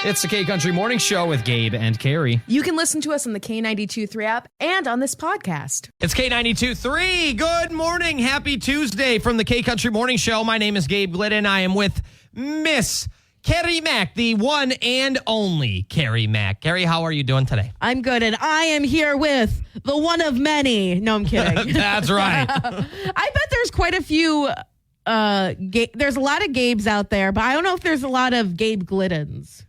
It's the K Country Morning Show with Gabe and Carrie. You can listen to us on the K92.3 app and on this podcast. It's K92.3. Good morning. Happy Tuesday from the K Country Morning Show. My name is Gabe Glidden. I am with Miss Carrie Mack, the one and only Carrie Mack. Carrie, how are you doing today? I'm good, and I am here with the one of many. No, I'm kidding. That's right. I bet there's quite a few, there's a lot of Gabes out there, but I don't know if there's a lot of Gabe Gliddens.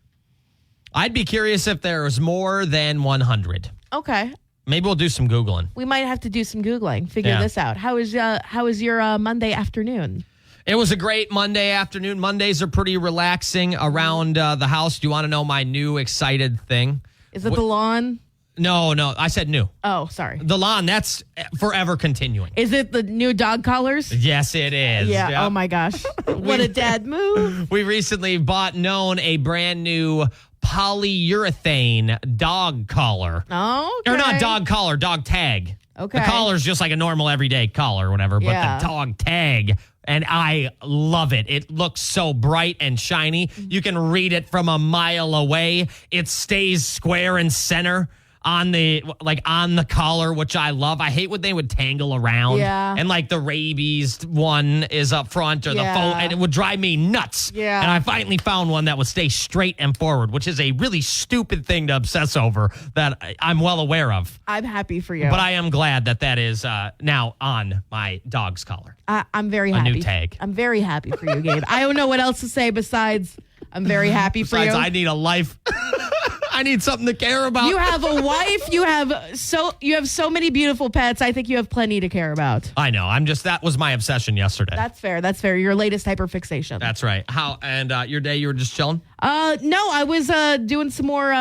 I'd be curious if there's more than 100. Okay. Maybe we'll do some Googling. We might have to do some Googling, figure this out. How is your Monday afternoon? It was a great Monday afternoon. Mondays are pretty relaxing around the house. Do you want to know my new excited thing? Is it the lawn? No, I said new. Oh, sorry. The lawn, that's forever continuing. Is it the new dog collars? Yes, it is. Yeah. Yep. Oh, my gosh. What a dad move. We recently bought a brand new polyurethane dog collar. Oh, okay. Or not dog collar, dog tag. Okay. The collar's just like a normal everyday collar or whatever, but the dog tag, and I love it. It looks so bright and shiny. You can read it from a mile away. It stays square and center on the collar, which I love. I hate when they would tangle around. Yeah. And like the rabies one is up front or the phone, and it would drive me nuts. Yeah. And I finally found one that would stay straight and forward, which is a really stupid thing to obsess over that I'm well aware of. I'm happy for you. But I am glad that is now on my dog's collar. I'm very happy. A new tag. I'm very happy for you, Gabe. I don't know what else to say besides I'm very happy for you. I need a life. I need something to care about. You have a wife. You have so many beautiful pets. I think you have plenty to care about. I know. That was my obsession yesterday. That's fair. Your latest hyperfixation. That's right. How and your day? You were just chilling? No, I was doing some more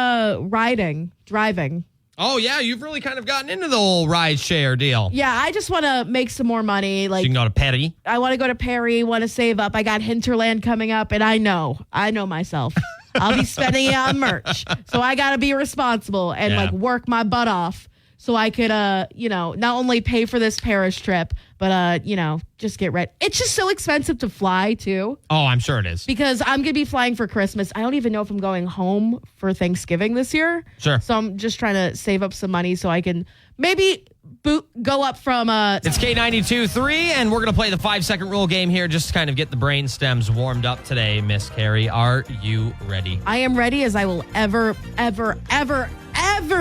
driving. Oh yeah, you've really kind of gotten into the whole ride share deal. Yeah, I just want to make some more money. So you can go to Perry. I want to go to Perry. Want to save up. I got Hinterland coming up, and I know myself. I'll be spending it on merch. So I got to be responsible and work my butt off so I could, not only pay for this Paris trip, but, just get ready. It's just so expensive to fly, too. Oh, I'm sure it is. Because I'm going to be flying for Christmas. I don't even know if I'm going home for Thanksgiving this year. Sure. So I'm just trying to save up some money so I can maybe go up from... It's K92.3, and we're going to play the 5-second rule game here just to kind of get the brain stems warmed up today, Miss Carrie. Are you ready? I am ready as I will ever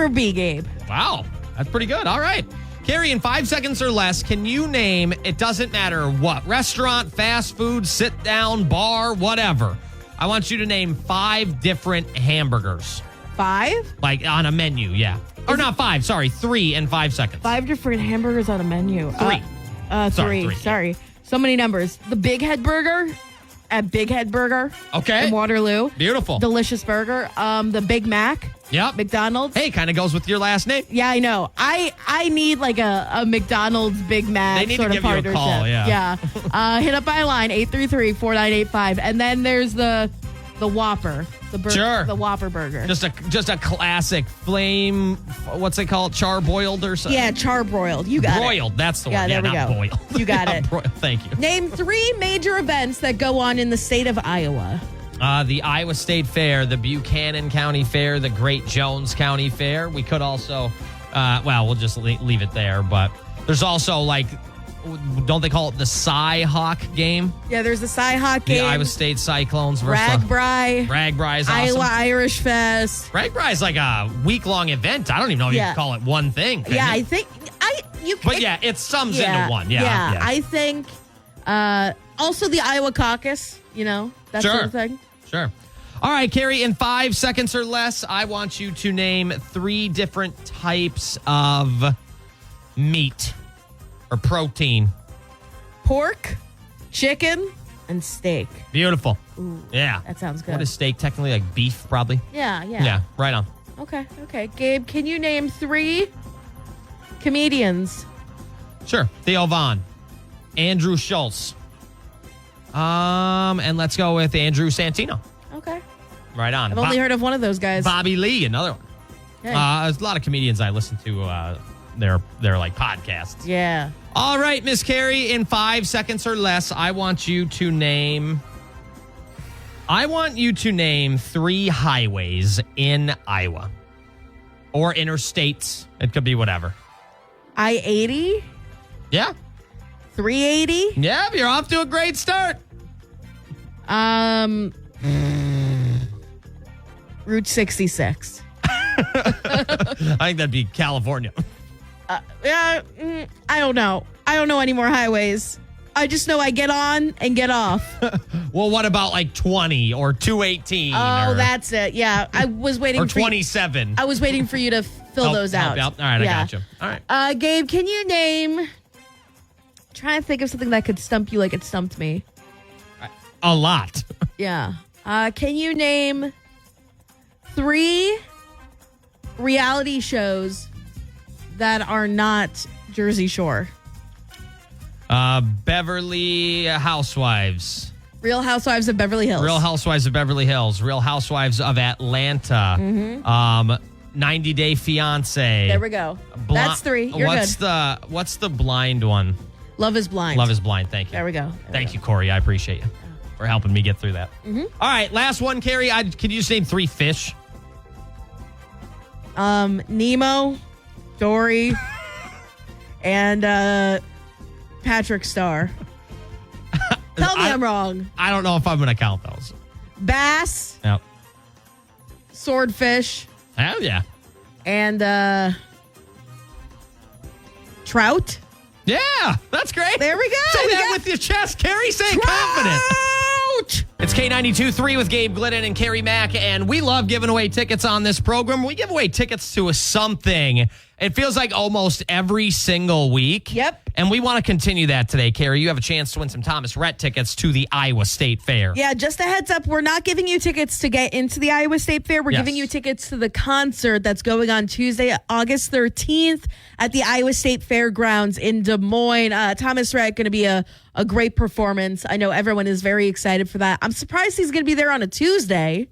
be, Gabe. Wow. That's pretty good. All right. Carrie, in 5 seconds or less, can you name, it doesn't matter what, restaurant, fast food, sit down, bar, whatever. I want you to name 5 different hamburgers. 5? Like on a menu, yeah. Or not 5, sorry, 3 in 5 seconds. 5 different hamburgers on a menu. 3. Three. Sorry. So many numbers. The Big Head Burger at Big Head Burger. Okay. In Waterloo. Beautiful. Delicious burger. The Big Mac. Yep. McDonald's. Hey, kind of goes with your last name. Yeah, I know. I need like a McDonald's Big Mac they need sort to of give you a partnership. call, yeah. Hit up my line, 833-4985. And then there's the Whopper. Sure. The Whopper burger. Just a classic flame, what's it called? Charbroiled or something? Yeah, charbroiled. You got broiled, that's the Yeah, word. there we not go. boiled. You got it. Broiled. Thank you. Name 3 major events that go on in the state of Iowa. The Iowa State Fair, the Buchanan County Fair, the Great Jones County Fair. We could also, we'll just leave it there. But there's also don't they call it the Cy-Hawk game? Yeah, there's the Cy-Hawk game. The Iowa State Cyclones versus Ragbri is awesome. Iowa Irish Fest. Ragbri is like a week-long event. I don't even know if you can call it one thing. Yeah, I think you can. But yeah, it sums into one. Yeah. I think also the Iowa caucus, that sort of thing. Sure. All right, Carrie, in 5 seconds or less, I want you to name 3 different types of meat or protein. Pork, chicken, and steak. Beautiful. Ooh, yeah. That sounds good. What is steak? Technically like beef, probably. Yeah. Yeah, right on. Okay. Gabe, can you name 3 comedians? Sure. Theo Vaughn, Andrew Schultz, and let's go with Andrew Santino. Okay. Right on. I've only heard of one of those guys. Bobby Lee, another one. Hey. There's a lot of comedians I listen to their like podcasts. Yeah. All right, Miss Carrie, in 5 seconds or less, I want you to name I want you to name 3 highways in Iowa. Or interstates. It could be whatever. I-80? Yeah. 380? Yeah, you're off to a great start. Route 66. I think that'd be California. I don't know. I don't know any more highways. I just know I get on and get off. Well, what about like 20 or 218? Oh, that's it. Yeah. I was waiting or for 27. I was waiting for you to fill those out. All right, yeah. I got you. All right. Gabe, can you name... Trying to think of something that could stump you like it stumped me. A lot. Yeah. Can you name 3 reality shows that are not Jersey Shore? Beverly Housewives. Real Housewives of Beverly Hills. Real Housewives of Beverly Hills. Real Housewives of Atlanta. 90 Day Fiance. There we go. That's 3. You're good. What's the blind one? Love is Blind. Love is Blind. Thank you. There we go. Thank you, Corey. I appreciate you for helping me get through that. All right, last one, Carrie. Can you just name 3 fish? Nemo, Dory, and Patrick Star. Tell me I'm wrong. I don't know if I'm going to count those. Bass. Yep. Swordfish. Hell yeah. And trout. Yeah, that's great. There we go. Say that with your chest, Carrie. Say it confident. It's K92.3 with Gabe Glidden and Carrie Mack, and we love giving away tickets on this program. We give away tickets to something. It feels like almost every single week. Yep. And we want to continue that today, Carrie. You have a chance to win some Thomas Rhett tickets to the Iowa State Fair. Yeah, just a heads up. We're not giving you tickets to get into the Iowa State Fair. We're giving you tickets to the concert that's going on Tuesday, August 13th at the Iowa State Fairgrounds in Des Moines. Thomas Rhett going to be a great performance. I know everyone is very excited for that. I'm surprised he's going to be there on a Tuesday.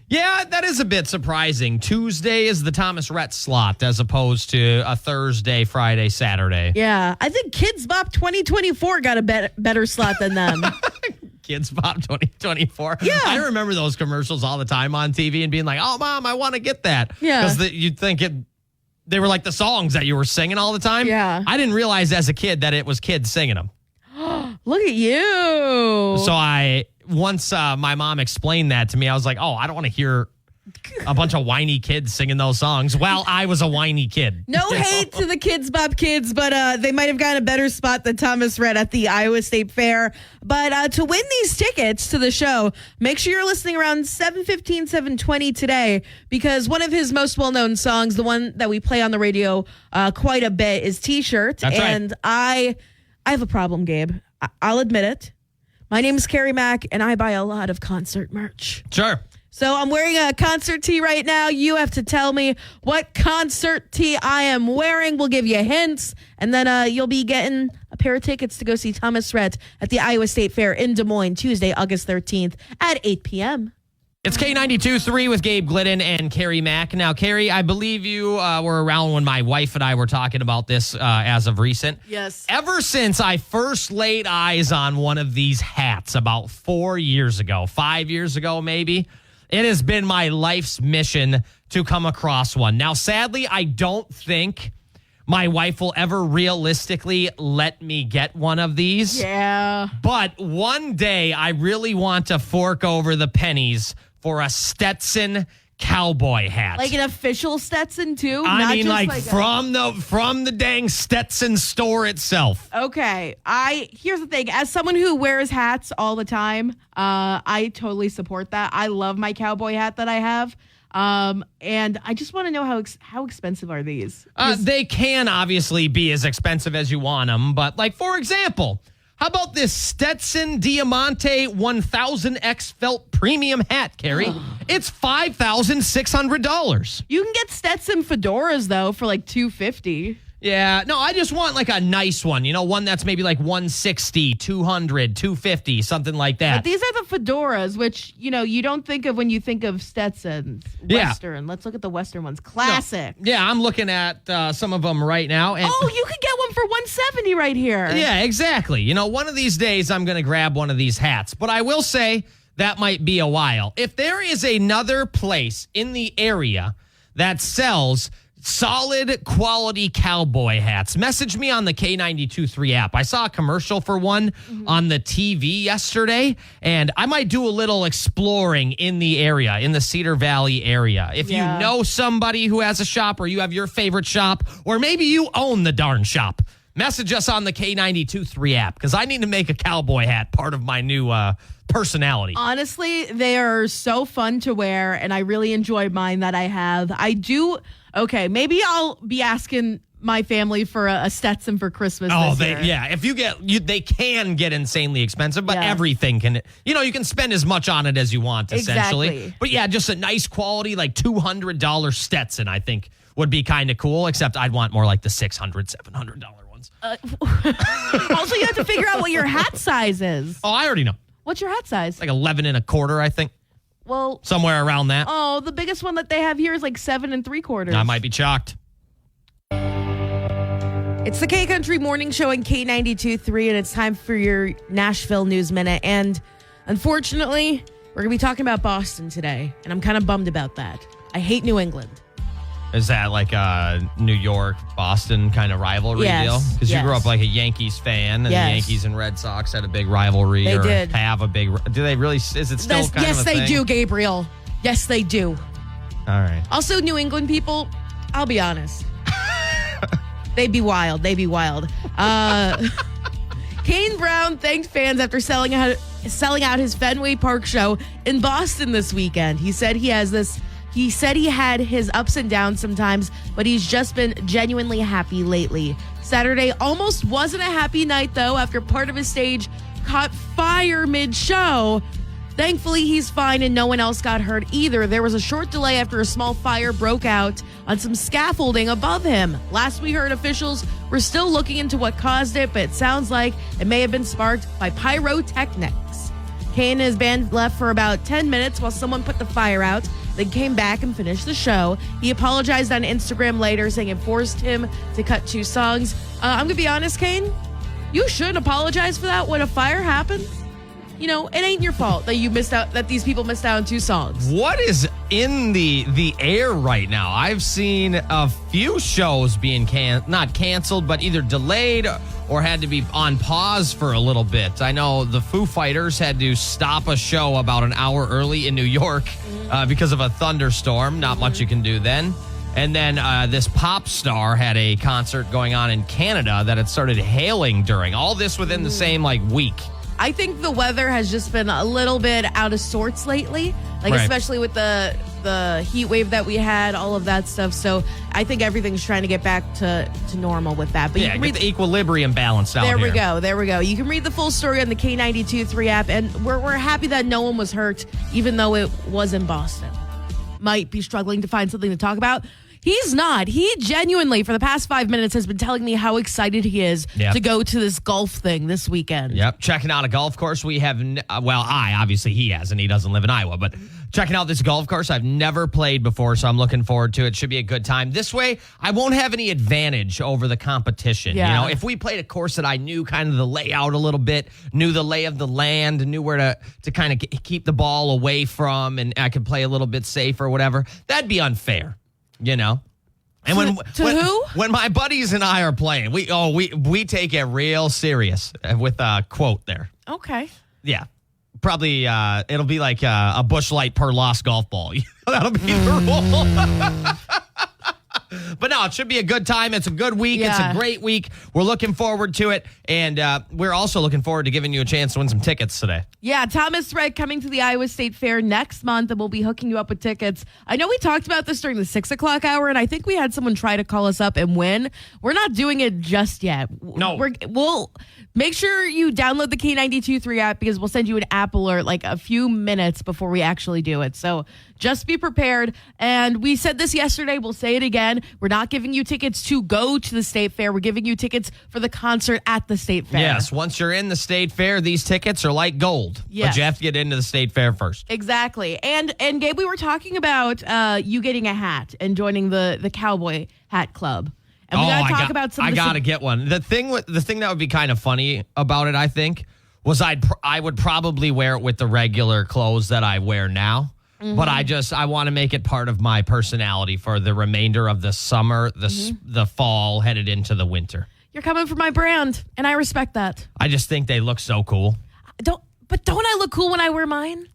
Yeah, that is a bit surprising. Tuesday is the Thomas Rhett slot as opposed to a Thursday, Friday, Saturday. Yeah, I think Kids Bop 2024 got a better slot than them. Kids Bop 2024. Yeah. I remember those commercials all the time on TV and being like, oh, Mom, I want to get that. Yeah. Because you'd think they were like the songs that you were singing all the time. Yeah. I didn't realize as a kid that it was kids singing them. Look at you. So once my mom explained that to me, I was like, oh, I don't want to hear a bunch of whiny kids singing those songs. Well, I was a whiny kid. No hate to the Kids Bop kids, but they might have gotten a better spot than Thomas Rhett at the Iowa State Fair. But to win these tickets to the show, make sure you're listening around 7:15, 7:20 today, because one of his most well-known songs, the one that we play on the radio quite a bit, is T-Shirt. That's and right. I have a problem, Gabe. I'll admit it. My name is Carrie Mack, and I buy a lot of concert merch. Sure. So I'm wearing a concert tee right now. You have to tell me what concert tee I am wearing. We'll give you hints, and then you'll be getting a pair of tickets to go see Thomas Rhett at the Iowa State Fair in Des Moines, Tuesday, August 13th at 8 p.m. It's K92.3 with Gabe Glidden and Carrie Mack. Now, Carrie, I believe you were around when my wife and I were talking about this as of recent. Yes. Ever since I first laid eyes on one of these hats about 4 years ago, 5 years ago maybe, it has been my life's mission to come across one. Now, sadly, I don't think my wife will ever realistically let me get one of these. Yeah. But one day, I really want to fork over the pennies for a Stetson cowboy hat. Like an official Stetson too? I mean, like from the dang Stetson store itself. Okay. Here's the thing. As someone who wears hats all the time, I totally support that. I love my cowboy hat that I have. And I just want to know how expensive are these? They can obviously be as expensive as you want them, but like, for example, how about this Stetson Diamante 1000X felt premium hat, Carrie? It's $5,600. You can get Stetson fedoras though for like $250. Yeah, no, I just want like a nice one, one that's maybe like 160, 200, 250, something like that. But these are the fedoras, which, you don't think of when you think of Stetsons. Western. Yeah. Let's look at the Western ones. Classic. No. Yeah, I'm looking at some of them right now. And you could get one for $170 right here. Yeah, exactly. One of these days I'm going to grab one of these hats. But I will say that might be a while. If there is another place in the area that sells solid quality cowboy hats, message me on the K92.3 app. I saw a commercial for one on the TV yesterday, and I might do a little exploring in the area, in the Cedar Valley area. If you know somebody who has a shop, or you have your favorite shop, or maybe you own the darn shop, message us on the K92.3 app, because I need to make a cowboy hat part of my new personality. Honestly, they are so fun to wear, and I really enjoy mine that I have. Okay, maybe I'll be asking my family for a Stetson for Christmas this year. If they can get insanely expensive, but everything can, you can spend as much on it as you want, essentially. Exactly. But yeah, just a nice quality, like $200 Stetson, I think would be kind of cool, except I'd want more like the $600, $700 ones. Also, you have to figure out what your hat size is. Oh, I already know. What's your hat size? Like 11 1/4, I think. Well, somewhere around that. Oh, the biggest one that they have here is like 7 3/4. I might be shocked. It's the K Country Morning Show on K92.3, and it's time for your Nashville News Minute. And unfortunately, we're going to be talking about Boston today, and I'm kind of bummed about that. I hate New England. Is that like a New York, Boston kind of rivalry deal? Because you grew up like a Yankees fan, and the Yankees and Red Sox had a big rivalry. They did. Have a big. Do they really? Is it still kind of a thing? Yes, they do, Gabriel. Yes, they do. All right. Also, New England people, I'll be honest. They'd be wild. They'd be wild. Kane Brown thanked fans after selling out his Fenway Park show in Boston this weekend. He said he had his ups and downs sometimes, but he's just been genuinely happy lately. Saturday almost wasn't a happy night, though, after part of his stage caught fire mid-show. Thankfully, he's fine and no one else got hurt either. There was a short delay after a small fire broke out on some scaffolding above him. Last we heard, officials were still looking into what caused it, but it sounds like it may have been sparked by pyrotechnics. Kane and his band left for about 10 minutes while someone put the fire out. They came back and finished the show. He apologized on Instagram later, saying it forced him to cut 2 songs. I'm going to be honest, Kane. You should apologize for that when a fire happens. It ain't your fault that these people missed out on 2 songs. What is in the air right now? I've seen a few shows being not canceled, but either delayed or had to be on pause for a little bit. I know the Foo Fighters had to stop a show about an hour early in New York because of a thunderstorm. Not much you can do then. And then this pop star had a concert going on in Canada that had started hailing during. All this within the same week. I think the weather has just been a little bit out of sorts lately, especially with the heat wave that we had, all of that stuff. So I think everything's trying to get back to normal with that. But get the equilibrium balanced out there. There we go. You can read the full story on the K92.3 app, and we're happy that no one was hurt, even though it was in Boston. Might be struggling to find something to talk about. He's not. He genuinely, for the past 5 minutes, has been telling me how excited he is to go to this golf thing this weekend. Yep. Checking out a golf course. We have, obviously he hasn't. He doesn't live in Iowa, but checking out this golf course I've never played before, so I'm looking forward to it. Should be a good time. This way, I won't have any advantage over the competition. Yeah. If we played a course that I knew kind of the layout a little bit, knew the lay of the land, knew where to kind of keep the ball away from, and I could play a little bit safe or whatever, that'd be unfair. And when my buddies and I are playing, we take it real serious with a quote there. Okay. Yeah. Probably it'll be like a Busch Light per lost golf ball. That'll be the rule. But no, it should be a good time. It's a good week. Yeah. It's a great week. We're looking forward to it. And we're also looking forward to giving you a chance to win some tickets today. Yeah, Thomas Rhett coming to the Iowa State Fair next month, and we'll be hooking you up with tickets. I know we talked about this during the 6 o'clock hour, and I think we had someone try to call us up and win. We're not doing it just yet. No. We'll make sure you download the K92.3 app, because we'll send you an app alert like a few minutes before we actually do it. So just be prepared. And we said this yesterday. We'll say it again. We're not giving you tickets to go to the State Fair. We're giving you tickets for the concert at the State Fair. Yes, once you're in the State Fair, these tickets are like gold. Yes. But you have to get into the State Fair first. Exactly. And Gabe, we were talking about you getting a hat and joining the Cowboy Hat Club. And we got to talk about some. I got to get one. The thing that would be kind of funny about it, I think, was I would probably wear it with the regular clothes that I wear now. But I want to make it part of my personality for the remainder of the summer, the fall, headed into the winter. You're coming for my brand, and I respect that. I just think they look so cool. Don't I look cool when I wear mine?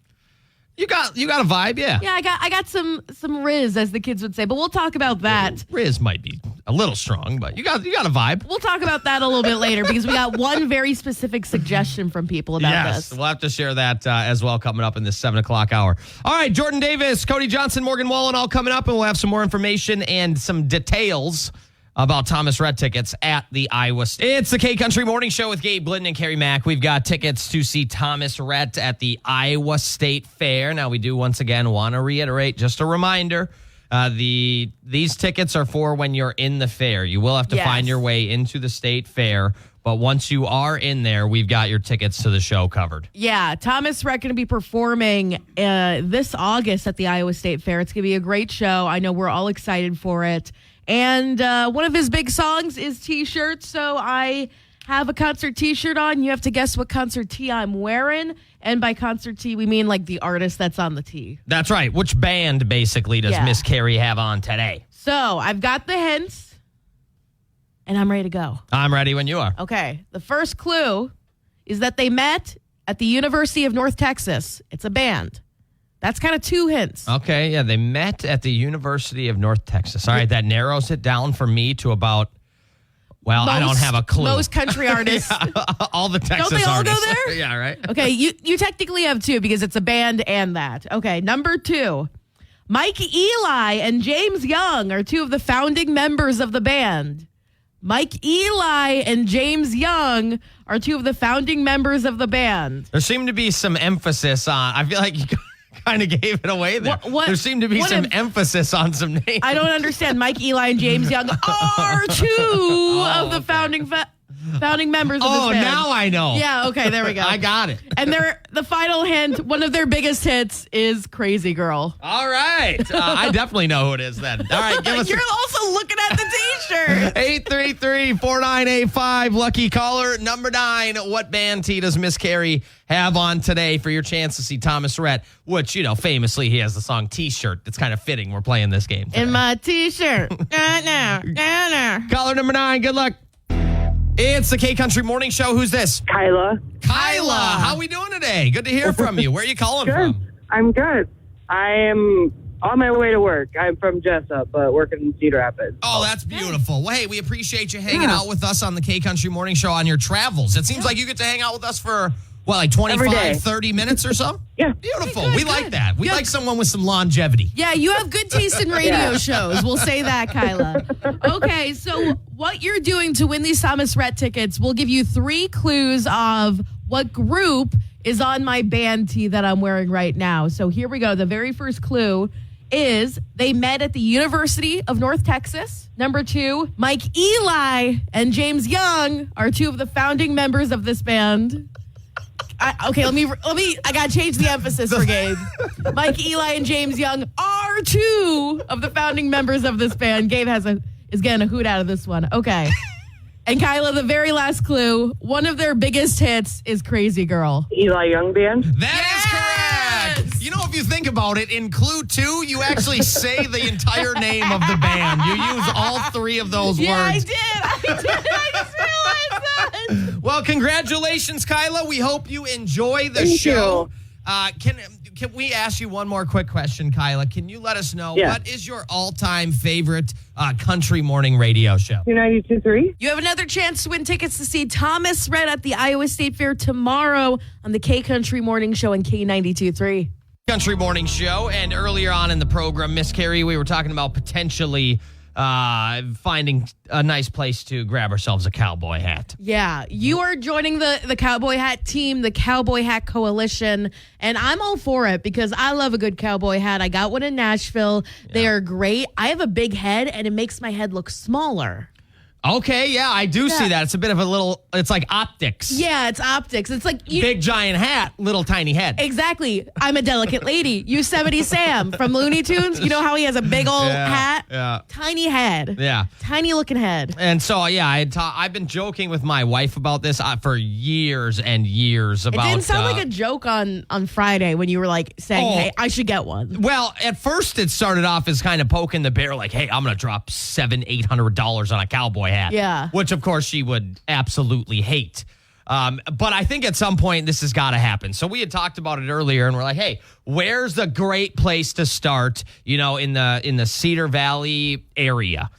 You got a vibe, yeah. Yeah, I got some riz, as the kids would say, but we'll talk about that. Riz might be a little strong, but you got a vibe. We'll talk about that a little bit later because we got one very specific suggestion from people about this. We'll have to share that as well coming up in this 7 o'clock hour. All right, Jordan Davis, Cody Johnson, Morgan Wallen all coming up, and we'll have some more information and some details about Thomas Rhett tickets at the Iowa State. It's the K-Country Morning Show with Gabe Glidden and Carrie Mack. We've got tickets to see Thomas Rhett at the Iowa State Fair. Now, we do once again want to reiterate, just a reminder, these tickets are for when you're in the fair. You will have to find your way into the state fair, but once you are in there, we've got your tickets to the show covered. Yeah, Thomas Rhett going to be performing this August at the Iowa State Fair. It's going to be a great show. I know we're all excited for it. And one of his big songs is T-shirts, so I have a concert T-shirt on. You have to guess what concert tee I'm wearing. And by concert tee, we mean like the artist that's on the tee. That's right. Which band, basically, does Miss Carrie have on today? So I've got the hints, and I'm ready to go. I'm ready when you are. Okay. The first clue is that they met at the University of North Texas. It's a band. That's kind of 2 hints. Okay, yeah, they met at the University of North Texas. All right, that narrows it down for me to about, I don't have a clue. Most country artists. All the Texas artists. Don't they all artists. go there? Yeah, right. Okay, you technically have 2 because it's a band and that. Okay, number 2. Mike Eli and James Young are 2 of the founding members of the band. Mike Eli and James Young are 2 of the founding members of the band. There seemed to be some emphasis on, I feel like you kind of gave it away there. There seemed to be some emphasis on some names. I don't understand. Mike Eli and James Young are 2 of the founding members of this band. Oh, now I know. Yeah, okay, there we go. I got it. And the final hint, one of their biggest hits is Crazy Girl. All right. I definitely know who it is then. All right, give us You're also looking at the T-shirt. 833-4985, lucky caller number 9. What band tee does Miss Carrie have on today for your chance to see Thomas Rhett, which, famously he has the song T-shirt. It's kind of fitting we're playing this game today. In my T-shirt. Caller number 9, good luck. It's the K-Country Morning Show. Who's this? Kyla. How we doing today? Good to hear from you. Where are you calling from? I'm good. I am on my way to work. I'm from Jessup, but working in Cedar Rapids. Oh, that's beautiful. Well, hey, we appreciate you hanging out with us on the K-Country Morning Show on your travels. It seems like you get to hang out with us for, 25, 30 minutes or so? Yeah. Beautiful. Good, we like that. We like someone with some longevity. Yeah, you have good taste in radio shows. We'll say that, Kyla. Okay, so what you're doing to win these Thomas Rhett tickets, we'll give you 3 clues of what group is on my band tee that I'm wearing right now. So here we go. The very first clue is they met at the University of North Texas. Number 2, Mike Eli and James Young are 2 of the founding members of this band. I gotta change the emphasis for Gabe. Mike Eli and James Young are 2 of the founding members of this band. Gabe is getting a hoot out of this one. Okay. And Kyla, the very last clue, one of their biggest hits is Crazy Girl. Eli Young Band. That is correct. If you think about it, in clue 2, you actually say the entire name of the band. You use all 3 of those words. I did. I just realized that. Well, congratulations, Kyla. We hope you enjoy the show. Can we ask you one more quick question, Kyla? Can you let us know what is your all-time favorite country morning radio show? 92.3. You have another chance to win tickets to see Thomas Rhett at the Iowa State Fair tomorrow on the K-Country Morning Show and K92.3. Country Morning Show, and earlier on in the program, Miss Carrie, we were talking about potentially finding a nice place to grab ourselves a cowboy hat. Yeah, you are joining the cowboy hat team, the Cowboy Hat Coalition, and I'm all for it because I love a good cowboy hat. I got one in Nashville. Yeah. They are great. I have a big head, and it makes my head look smaller. Okay, yeah, I do see that. It's a bit of a little, it's like optics. Yeah, it's optics. It's like Big giant hat, little tiny head. Exactly. I'm a delicate lady. Yosemite Sam from Looney Tunes. You know how he has a big old hat? Yeah. Tiny head. Yeah. Tiny looking head. And so, yeah, I've been joking with my wife about this for years and years about. It didn't sound like a joke on Friday when you were like saying, hey, I should get one. Well, at first it started off as kind of poking the bear, like, hey, I'm going to drop $700-800 on a cowboy hat. Yeah. Which, of course, she would absolutely hate. But I think at some point this has got to happen. So we had talked about it earlier, and we're like, hey, where's a great place to start, in the Cedar Valley area?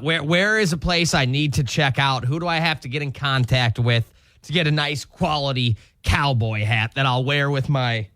Where is a place I need to check out? Who do I have to get in contact with to get a nice quality cowboy hat that I'll wear with my,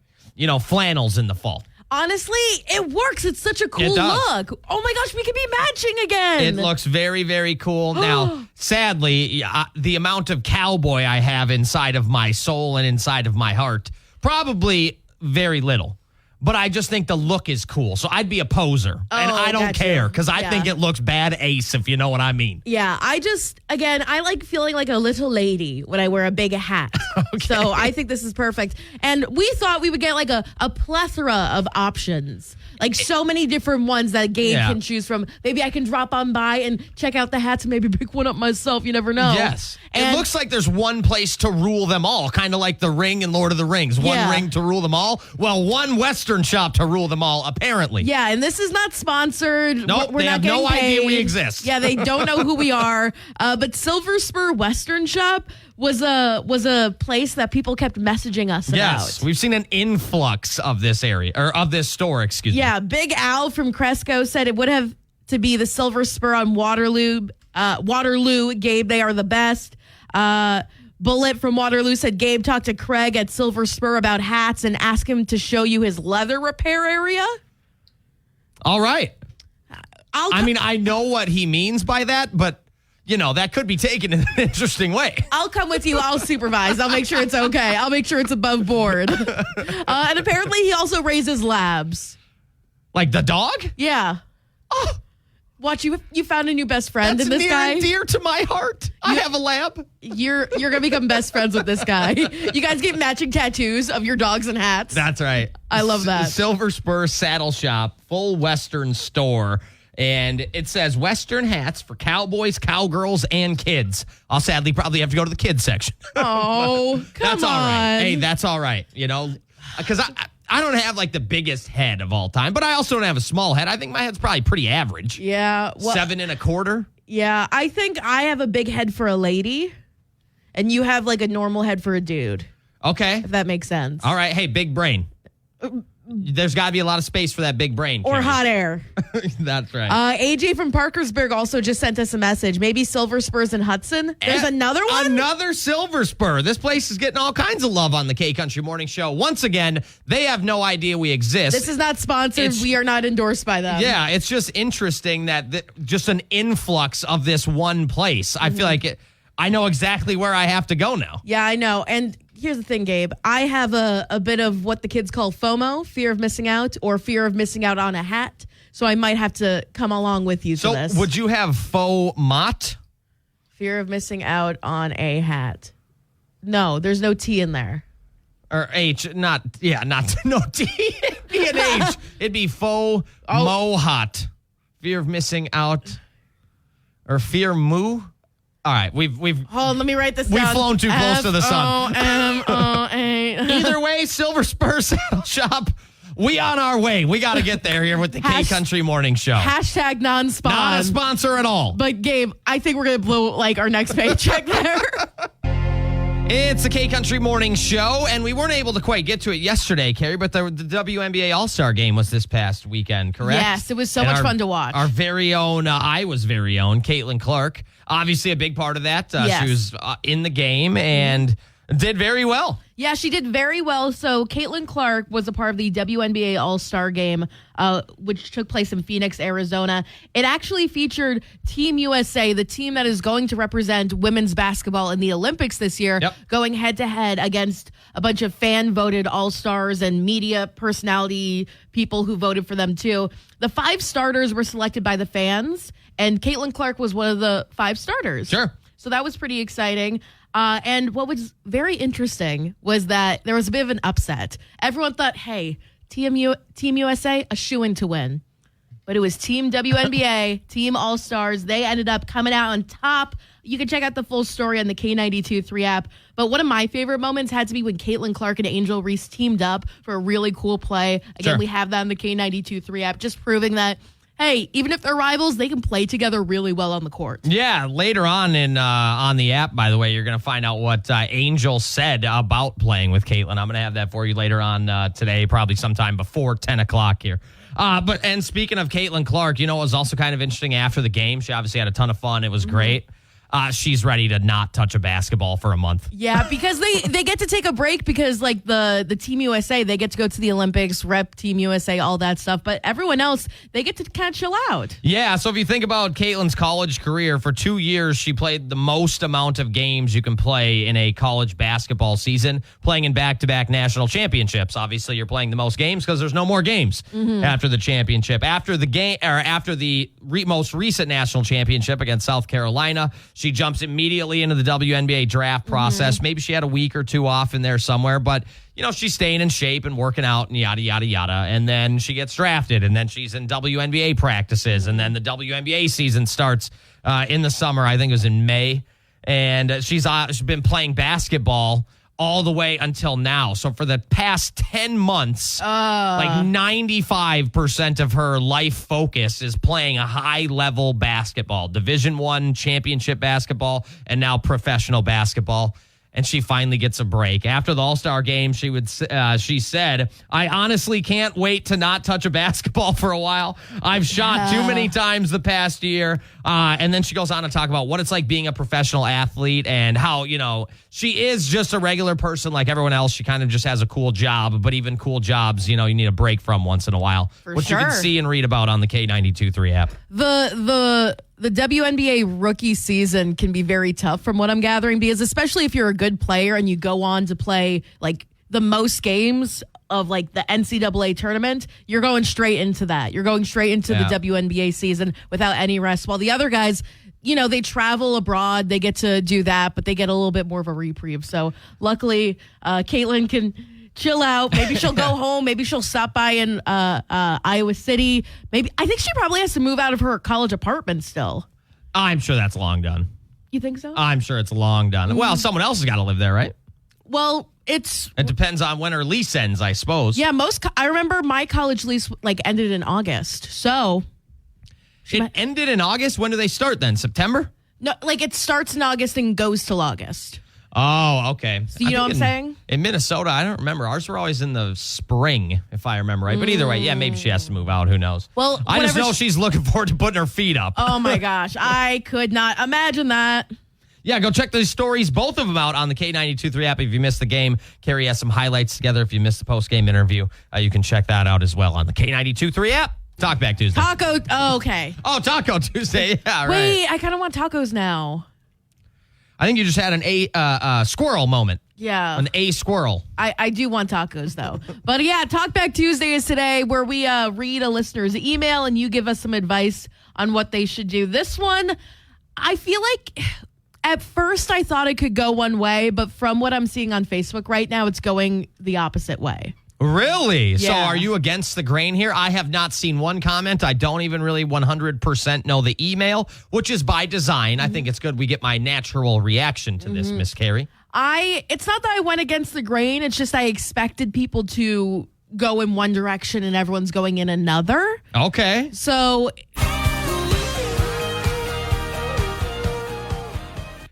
flannels in the fall? Honestly, it works. It's such a cool look. Oh my gosh, we could be matching again. It looks very, very cool. Now, sadly, the amount of cowboy I have inside of my soul and inside of my heart, probably very little. But I just think the look is cool. So I'd be a poser. And I don't care because I think it looks bad ace, if you know what I mean. Yeah, I like feeling like a little lady when I wear a big hat. Okay. So I think this is perfect. And we thought we would get like a plethora of options. Like so many different ones that Gabe can choose from. Maybe I can drop on by and check out the hats and maybe pick one up myself. You never know. Yes. And it looks like there's one place to rule them all, kind of like the Ring in Lord of the Rings. One ring to rule them all. Well, one Western shop to rule them all, apparently. Yeah, and this is not sponsored. Nope, we're they not have no paid. idea we exist. Yeah, they don't know who we are. But Silver Spur Western Shop was a place that people kept messaging us about. Yes, we've seen an influx of this area, or of this store, excuse me. Yeah, Big Al from Cresco said it would have to be the Silver Spur on Waterloo. Gabe, they are the best. Bullet from Waterloo said, Gabe, talked to Craig at Silver Spur about hats and ask him to show you his leather repair area. All right. I know what he means by that, but that could be taken in an interesting way. I'll come with you. I'll supervise. I'll make sure it's okay. I'll make sure it's above board. And apparently he also raises labs. Like the dog? Yeah. Oh. Watch, you found a new best friend in this near guy. And dear to my heart. I have a lab. You're gonna become best friends with this guy. You guys get matching tattoos of your dogs and hats. That's right. I love that. Silver Spur Saddle Shop, full Western store. And it says Western hats for cowboys, cowgirls, and kids. I'll sadly probably have to go to the kids section. Oh, come that's on. all right. Hey, that's all right. Because I don't have like the biggest head of all time, but I also don't have a small head. I think my head's probably pretty average. Yeah. Well, 7 1/4. Yeah. I think I have a big head for a lady, and you have like a normal head for a dude. Okay. If that makes sense. All right. Hey, big brain. There's got to be a lot of space for that big brain. Or Carrie. hot air. That's right. AJ from Parkersburg also just sent us a message. Maybe Silver Spurs in Hudson. There's another one? Another Silver Spur. This place is getting all kinds of love on the K Country Morning Show. Once again, they have no idea we exist. This is not sponsored. We are not endorsed by them. Yeah, it's just interesting that just an influx of this one place. I feel like I know exactly where I have to go now. Yeah, I know. And here's the thing, Gabe. I have a bit of what the kids call FOMO, fear of missing out, or fear of missing out on a hat. So I might have to come along with you to this. So would you have faux mot? Fear of missing out on a hat. No, there's no T in there. Or H, no T. It'd be an H. It'd be faux mohot. Fear of missing out. Or fear moo. All right, we've hold on, let me write this down. We've flown too close to the sun. FOMOA. Either way, Silver Spur Saddle Shop. We on our way. We got to get there here with the K Country Morning Show. Hashtag non-spon. Not a sponsor at all. But Gabe, I think we're gonna blow like our next paycheck there. It's the K Country Morning Show, and we weren't able to quite get to it yesterday, Carrie, but the WNBA All-Star Game was this past weekend, correct? Yes, it was so much fun to watch. Our very own, Iowa's very own, Caitlin Clark, obviously a big part of that. Yes. She was in the game, and Did very well. Yeah, she did very well. So Caitlin Clark was a part of the WNBA All-Star Game, which took place in Phoenix, Arizona. It actually featured Team USA, the team that is going to represent women's basketball in the Olympics this year, going head-to-head against a bunch of fan-voted All-Stars and media personality people who voted for them, too. The 5 starters were selected by the fans, and Caitlin Clark was one of the 5 starters. Sure. So that was pretty exciting. And what was very interesting was that there was a bit of an upset. Everyone thought, hey, Team USA, a shoo-in to win. But it was Team WNBA, Team All-Stars. They ended up coming out on top. You can check out the full story on the K92-3 app. But one of my favorite moments had to be when Caitlin Clark and Angel Reese teamed up for a really cool play. Again, we have that on the K92-3 app, just proving that, hey, even if they're rivals, they can play together really well on the court. Yeah, later on on the app, by the way, you're going to find out what Angel said about playing with Caitlin. I'm going to have that for you later on today, probably sometime before 10 o'clock here. And speaking of Caitlin Clark, it was also kind of interesting after the game. She obviously had a ton of fun. It was great. She's ready to not touch a basketball for a month. Yeah, because they get to take a break because like the Team USA, they get to go to the Olympics, rep Team USA, all that stuff. But everyone else, they get to kind of chill out. Yeah, so if you think about Caitlin's college career, for 2 years, she played the most amount of games you can play in a college basketball season, playing in back-to-back national championships. Obviously, you're playing the most games because there's no more games after the championship. After the most recent national championship against South Carolina, she jumps immediately into the WNBA draft process. Maybe she had a week or 2 off in there somewhere, but she's staying in shape and working out and yada, yada, yada. And then she gets drafted, and then she's in WNBA practices, and then the WNBA season starts in the summer. I think it was in May. And she's been playing basketball all the way until now. So for the past 10 months, like 95% of her life focus is playing a high-level basketball, Division I championship basketball, and now professional basketball. And she finally gets a break. After the All-Star game, she said, I honestly can't wait to not touch a basketball for a while. I've shot too many times the past year. And then she goes on to talk about what it's like being a professional athlete and how, she is just a regular person like everyone else. She kind of just has a cool job, but even cool jobs, you need a break from once in a while. Which you can see and read about on the K92-3 app. The WNBA rookie season can be very tough from what I'm gathering, because especially if you're a good player and you go on to play like the most games of like the NCAA tournament, you're going straight into that. You're going straight into the WNBA season without any rest. While the other guys, they travel abroad, they get to do that, but they get a little bit more of a reprieve. So luckily, Caitlin can chill out. Maybe she'll go home. Maybe she'll stop by in Iowa City. I think she probably has to move out of her college apartment still. I'm sure that's long done. You think so? I'm sure it's long done. Well, someone else has got to live there, right? Well, it depends on when her lease ends, I suppose. Yeah, I remember my college lease ended in August. So it ended in August? When do they start then? September? No, it starts in August and goes till August. Oh, okay. So you know what I'm saying? In Minnesota, I don't remember. Ours were always in the spring, if I remember right. But either way, maybe she has to move out. Who knows? Well, I just know she's looking forward to putting her feet up. Oh, my gosh. I could not imagine that. Yeah, go check those stories, both of them out on the K92-3 app. If you missed the game, Carrie has some highlights together. If you missed the post-game interview, you can check that out as well on the K92-3 app. Talk Back Tuesday. Okay. Oh, Taco Tuesday. Yeah, right. Wait, I kind of want tacos now. I think you just had an squirrel moment. Yeah. An squirrel. I do want tacos, though. But yeah, Talk Back Tuesday is today, where we read a listener's email and you give us some advice on what they should do. This one, I feel like at first I thought it could go one way, but from what I'm seeing on Facebook right now, it's going the opposite way. Really? Yeah. So are you against the grain here? I have not seen one comment. I don't even really 100% know the email, which is by design. I think it's good we get my natural reaction to this, Miss Carrie. It's not that I went against the grain. It's just I expected people to go in one direction and everyone's going in another. Okay. So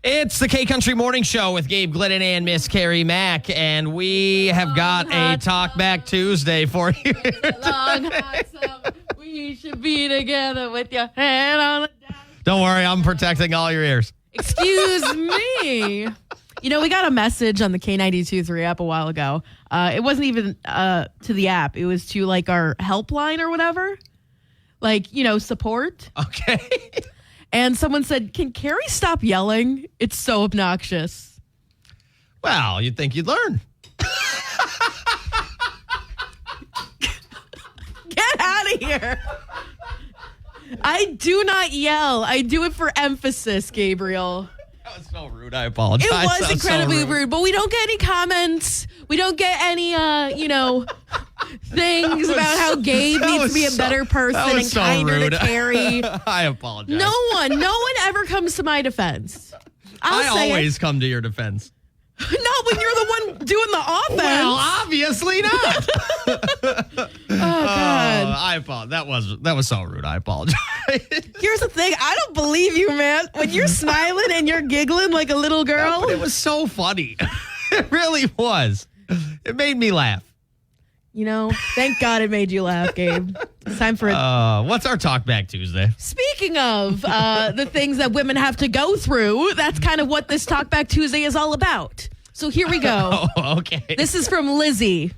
it's the K-Country Morning Show with Gabe Glidden and Miss Carrie Mack, and we have got a Talk Back Tuesday for you. Long hot summer, we should be together with your hand on the dial. Don't worry, I'm protecting all your ears. Excuse me. You know, we got a message on the K92.3 app a while ago. It wasn't even to the app. It was to like our helpline or whatever. Like, you know, support. Okay. And someone said, "Can Carrie stop yelling? It's so obnoxious." Well, you'd think you'd learn. Get out of here. I do not yell. I do it for emphasis, Gabriel. That was so rude. I apologize. It was That incredibly so rude, but we don't get any comments. We don't get any, things about how Gabe needs to be a better person and so kinder rude. to Carrie. I apologize. No one ever comes to my defense. I always come to your defense. Not when you're the one doing the offense. Well, obviously not. Oh, God. I apologize. That was so rude. I apologize. Here's the thing. I don't believe you, man. When you're smiling and you're giggling like a little girl. But it was so funny. It really was. It made me laugh. You know, thank God it made you laugh, Gabe. It's time for it. What's our Talk Back Tuesday? Speaking of the things that women have to go through, that's kind of what this Talk Back Tuesday is all about. So here we go. Oh, okay. This is from Lizzie.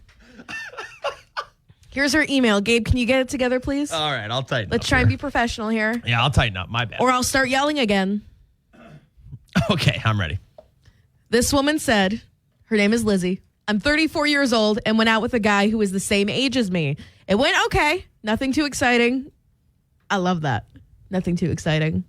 Here's her email. Gabe, can you get it together, please? All right, I'll tighten up. Let's try and be professional here. Yeah, I'll tighten up. My bad. Or I'll start yelling again. Okay, I'm ready. This woman said, her name is Lizzie. "I'm 34 years old and went out with a guy who is the same age as me. It went okay. Nothing too exciting." I love that. Nothing too exciting.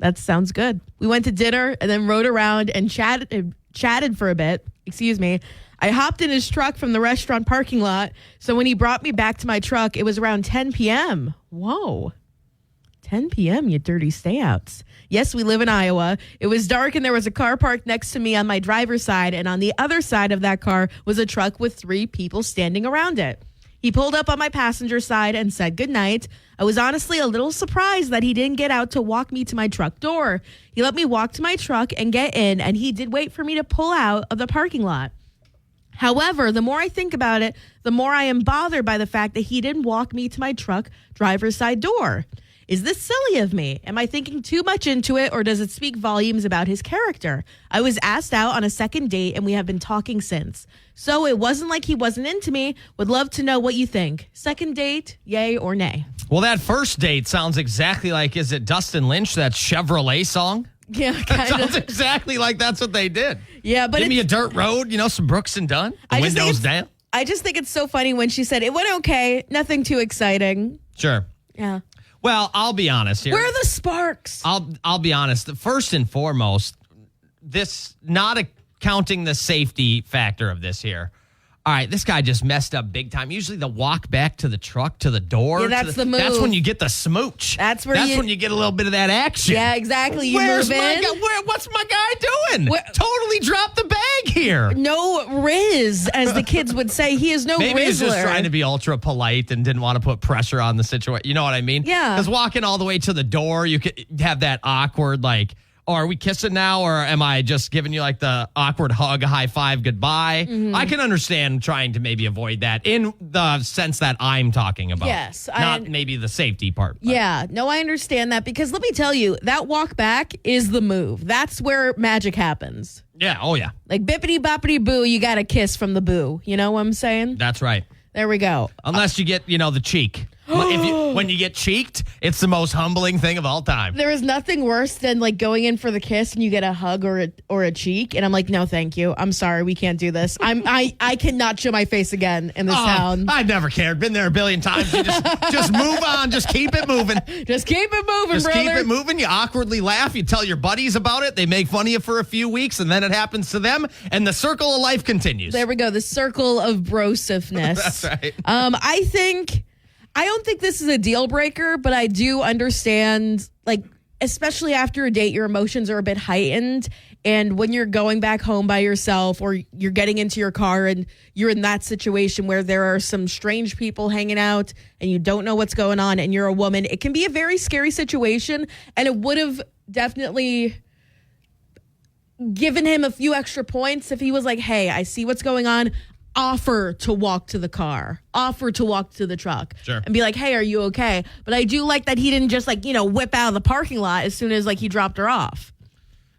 That sounds good. We went to dinner and then rode around and chatted for a bit. Excuse me. I hopped in his truck from the restaurant parking lot. So when he brought me back to my truck, it was around 10 p.m. Whoa. 10 p.m., you dirty stayouts. Yes, we live in Iowa. It was dark and there was a car parked next to me on my driver's side, and on the other side of that car was a truck with 3 people standing around it. He pulled up on my passenger side and said goodnight. I was honestly a little surprised that he didn't get out to walk me to my truck door. He let me walk to my truck and get in, and he did wait for me to pull out of the parking lot. However, the more I think about it, the more I am bothered by the fact that he didn't walk me to my truck driver's side door. Is this silly of me? Am I thinking too much into it, or does it speak volumes about his character? I was asked out on a second date, and we have been talking since. So it wasn't like he wasn't into me. Would love to know what you think. Second date, yay or nay? Well, that first date sounds exactly like, is it Dustin Lynch, that Chevrolet song? Yeah, It kind sounds of. exactly like that's what they did. Yeah, but Give me a it's, dirt road, some Brooks and Dunn, I just think windows it's- down. I just think it's so funny when she said, it went okay, nothing too exciting. Sure. Yeah. Well, I'll be honest here. Where are the sparks? I'll be honest. First and foremost, this not accounting the safety factor of this here. All right, this guy just messed up big time. Usually the walk back to the truck, to the door. Yeah, that's the move. That's when you get the smooch. That's when you get a little bit of that action. Yeah, exactly. You Where's move my in. guy? What's my guy doing? Totally dropped the bag here. No Riz, as the kids would say. He is no Maybe he's just Rizzler. trying to be ultra polite and didn't want to put pressure on the situation. You know what I mean? Yeah. Because walking all the way to the door, you could have that awkward, like, oh, are we kissing now, or am I just giving you like the awkward hug, high five, goodbye? Mm-hmm. I can understand trying to maybe avoid that in the sense that I'm talking about. Yes, Not maybe the safety part. But. Yeah, no, I understand that, because let me tell you, that walk back is the move. That's where magic happens. Yeah. Oh, yeah. Like bippity boppity boo, you got a kiss from the boo. You know what I'm saying? That's right. There we go. Unless you get, the cheek. When you get cheeked, it's the most humbling thing of all time. There is nothing worse than like going in for the kiss and you get a hug or a cheek, and I'm like, no, thank you. I'm sorry, we can't do this. I cannot show my face again in this town. I've never cared. Been there a billion times. You just move on. Just keep it moving. Just keep it moving, Just brother. keep it moving. You awkwardly laugh. You tell your buddies about it. They make fun of you for a few weeks, and then it happens to them, and the circle of life continues. There we go. The circle of brosiveness. That's right. I don't think this is a deal breaker, but I do understand, like, especially after a date, your emotions are a bit heightened. And when you're going back home by yourself, or you're getting into your car and you're in that situation where there are some strange people hanging out and you don't know what's going on and you're a woman, it can be a very scary situation. And it would have definitely given him a few extra points if he was like, hey, I see what's going on. Offer to walk to the car, offer to walk to the truck, Sure. and be like, hey, are you okay? But I do like that he didn't just whip out of the parking lot as soon as he dropped her off.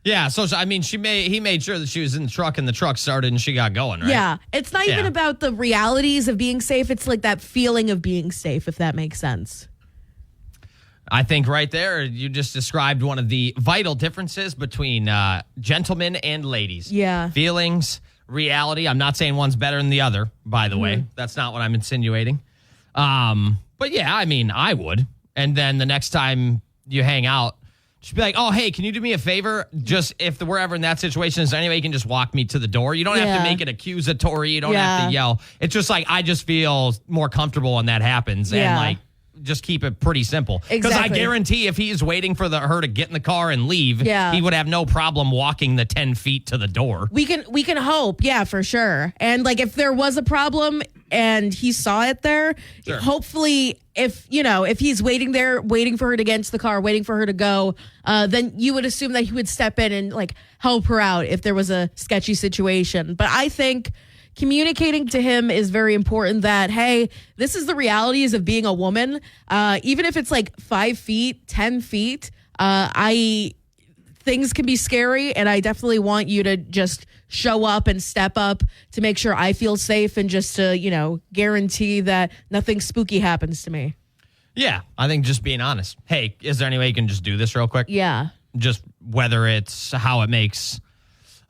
Yeah, so I mean, he made sure that she was in the truck and the truck started and she got going, right? Yeah. It's not even about the realities of being safe. It's like that feeling of being safe, if that makes sense. I think right there, you just described one of the vital differences between gentlemen and ladies. Yeah. Feelings, reality. I'm not saying one's better than the other, by the way. That's not what I'm insinuating. But yeah, I mean, I would. And then the next time you hang out, just be like, oh, hey, can you do me a favor? Just if we're ever in that situation, is there any way you can just walk me to the door? You don't have to make it accusatory. You don't have to yell. It's just like, I just feel more comfortable when that happens. And like, just keep it pretty simple. Because I guarantee if he's waiting for her to get in the car and leave, he would have no problem walking the 10 feet to the door. We can hope. Yeah, for sure. And like, if there was a problem and he saw it there, hopefully if he's waiting there, waiting for her to get into the car, waiting for her to go, then you would assume that he would step in and like help her out if there was a sketchy situation. But I think communicating to him is very important that, hey, this is the realities of being a woman. Even if it's like 5 feet, 10 feet, things can be scary. And I definitely want you to just show up and step up to make sure I feel safe and just to, guarantee that nothing spooky happens to me. Yeah, I think just being honest. Hey, is there any way you can just do this real quick? Yeah. Just whether it's how it makes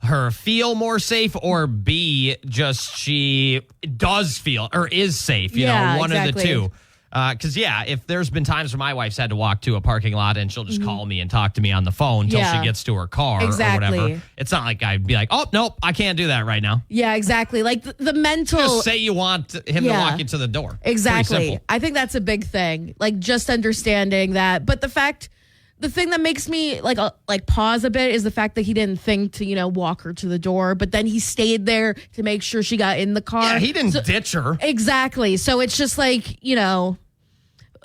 her feel more safe or B, just she does feel or is safe, one of the two. Because, if there's been times where my wife's had to walk to a parking lot and she'll just call me and talk to me on the phone until she gets to her car or whatever. It's not like I'd be like, oh, nope, I can't do that right now. Yeah, exactly. Like the mental. Just say you want him to walk you to the door. Exactly. I think that's a big thing. Like just understanding that. But the thing that makes me like pause a bit is the fact that he didn't think to, walk her to the door, but then he stayed there to make sure she got in the car. Yeah, he didn't ditch her. Exactly. So it's just like,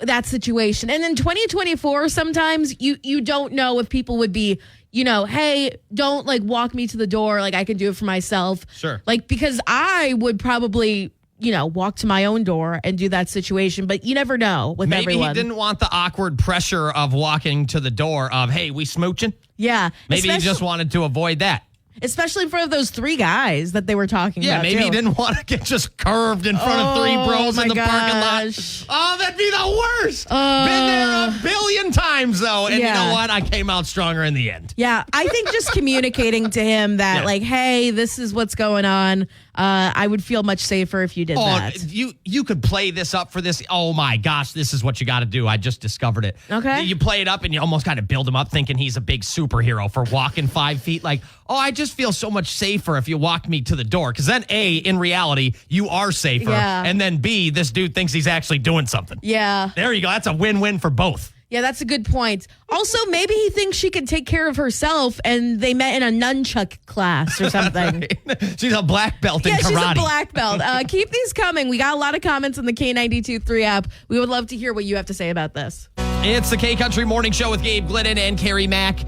that situation. And in 2024, sometimes you don't know if people would be, hey, don't like walk me to the door. Like I can do it for myself. Sure. Like, because I would probably walk to my own door and do that situation. But you never know with everyone. Maybe he didn't want the awkward pressure of walking to the door of, hey, we smooching? Yeah. Maybe he just wanted to avoid that. Especially in front of those 3 guys that they were talking about. Yeah, maybe he didn't want to get just curved in front of 3 bros in the parking lot. Oh, that'd be the worst. Been there a billion times, though. And you know what? I came out stronger in the end. Yeah, I think just communicating to him that, like, hey, this is what's going on. I would feel much safer if you did that. You could play this up for this. Oh, my gosh, this is what you got to do. I just discovered it. Okay. You play it up and you almost kind of build him up thinking he's a big superhero for walking 5 feet. Like, oh, I just feel so much safer if you walk me to the door. Because then, A, in reality, you are safer. Yeah. And then, B, this dude thinks he's actually doing something. Yeah. There you go. That's a win-win for both. Yeah, that's a good point. Also, maybe he thinks she can take care of herself and they met in a nunchuck class or something. Right. She's a black belt in karate. Yeah, she's a black belt. Keep these coming. We got a lot of comments on the K92.3 app. We would love to hear what you have to say about this. It's the K-Country Morning Show with Gabe Glidden and Carrie Mack.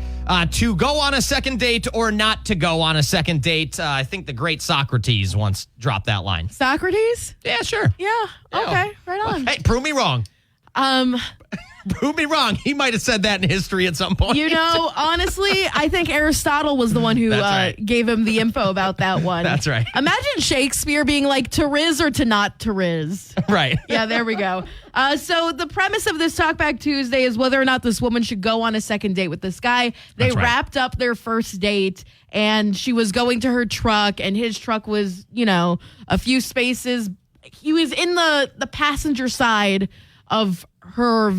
To go on a second date or not to go on a second date. I think the great Socrates once dropped that line. Socrates? Yeah, sure. Yeah. Okay. Right on. Hey, prove me wrong. Prove me wrong. He might have said that in history at some point. Honestly, I think Aristotle was the one who gave him the info about that one. That's right. Imagine Shakespeare being like, to riz or to not to riz. Right. Yeah, there we go. So the premise of this Talkback Tuesday is whether or not this woman should go on a second date with this guy. They wrapped up their first date, and she was going to her truck, and his truck was, a few spaces. He was in the passenger side of her.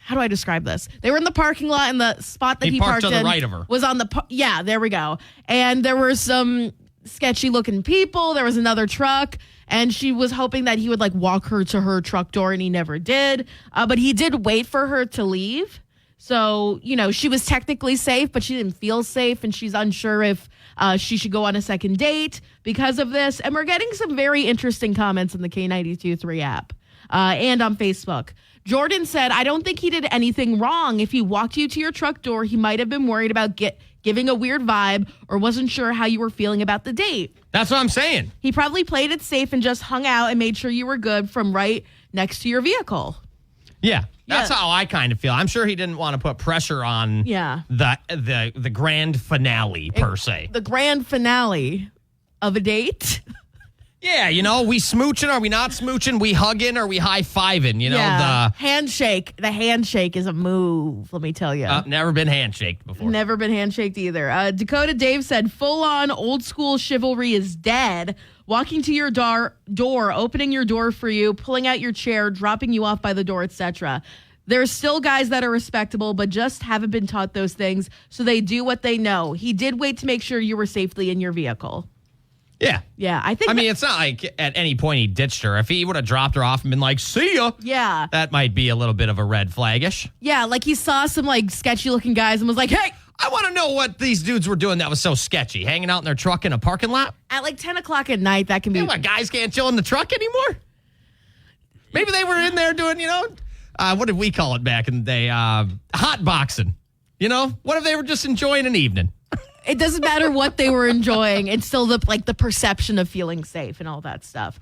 How do I describe this? They were in the parking lot, and the spot that he parked to the in right of her. was on the yeah, there we go. And there were some sketchy looking people. There was another truck, and she was hoping that he would like walk her to her truck door, and he never did. But he did wait for her to leave. So, she was technically safe, but she didn't feel safe, and she's unsure if she should go on a second date because of this. And we're getting some very interesting comments in the K92.3 app and on Facebook. Jordan said, I don't think he did anything wrong. If he walked you to your truck door, he might have been worried about giving a weird vibe or wasn't sure how you were feeling about the date. That's what I'm saying. He probably played it safe and just hung out and made sure you were good from right next to your vehicle. Yeah. That's how I kind of feel. I'm sure he didn't want to put pressure on the grand finale, per se. The grand finale of a date. Yeah, we smooching, are we not smooching? We hugging, or we high-fiving, the handshake. The handshake is a move, let me tell you. Never been handshaked before. Never been handshaked either. Dakota Dave said, full-on old-school chivalry is dead. Walking to your door, opening your door for you, pulling out your chair, dropping you off by the door, etc. There's still guys that are respectable, but just haven't been taught those things, so they do what they know. He did wait to make sure you were safely in your vehicle. Yeah. Yeah, I mean, it's not like at any point he ditched her. If he would have dropped her off and been like, see ya. Yeah. That might be a little bit of a red flaggish. Yeah, like he saw some sketchy-looking guys and was like, hey! I want to know what these dudes were doing that was so sketchy. Hanging out in their truck in a parking lot? At 10 o'clock at night, that can be... What, guys can't chill in the truck anymore? Maybe they were in there doing, what did we call it back in the day? Hot boxing. What if they were just enjoying an evening? It doesn't matter what they were enjoying. It's still the perception of feeling safe and all that stuff.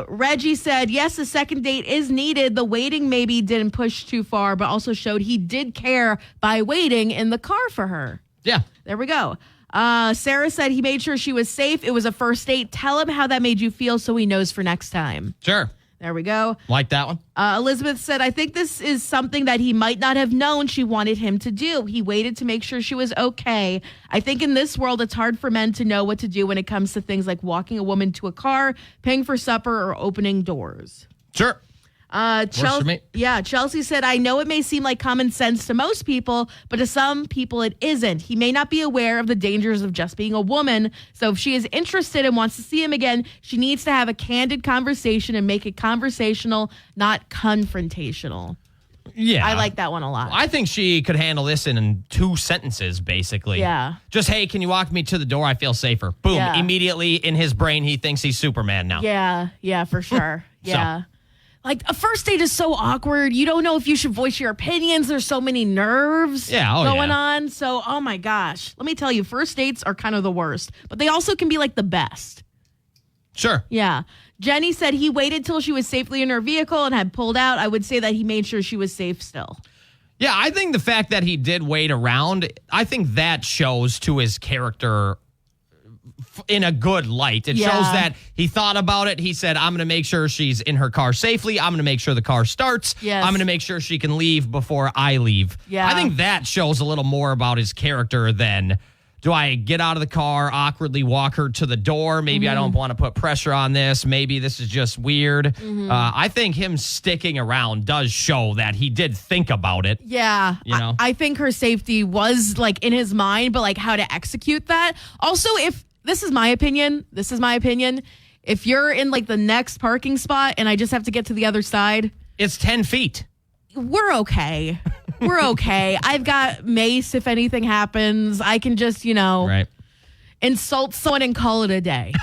Reggie said, yes, a second date is needed. The waiting maybe didn't push too far, but also showed he did care by waiting in the car for her. Yeah. There we go. Sarah said he made sure she was safe. It was a first date. Tell him how that made you feel so he knows for next time. Sure. There we go. Like that one. Elizabeth said, I think this is something that he might not have known she wanted him to do. He waited to make sure she was okay. I think in this world, it's hard for men to know what to do when it comes to things like walking a woman to a car, paying for supper, or opening doors. Sure. Chelsea said, I know it may seem like common sense to most people, but to some people it isn't. He may not be aware of the dangers of just being a woman. So if she is interested and wants to see him again, she needs to have a candid conversation and make it conversational, not confrontational. Yeah. I like that one a lot. I think she could handle this in 2 sentences, basically. Yeah. Just, hey, can you walk me to the door? I feel safer. Boom. Yeah. Immediately in his brain, he thinks he's Superman now. Yeah, for sure. Yeah. A first date is so awkward. You don't know if you should voice your opinions. There's so many nerves going on. So, oh my gosh. Let me tell you, first dates are kind of the worst, but they also can be the best. Sure. Yeah. Jenny said he waited till she was safely in her vehicle and had pulled out. I would say that he made sure she was safe still. Yeah, I think the fact that he did wait around, I think that shows to his character in a good light. It shows that he thought about it. He said, I'm going to make sure she's in her car safely. I'm going to make sure the car starts. Yes. I'm going to make sure she can leave before I leave. Yeah. I think that shows a little more about his character than, do I get out of the car, awkwardly walk her to the door? Maybe I don't want to put pressure on this. Maybe this is just weird. I think him sticking around does show that he did think about it. Yeah. I think her safety was in his mind, but how to execute that. Also, if this is my opinion. If you're in the next parking spot and I just have to get to the other side, it's 10 feet. We're okay. I've got mace if anything happens. I can just, insult someone and call it a day,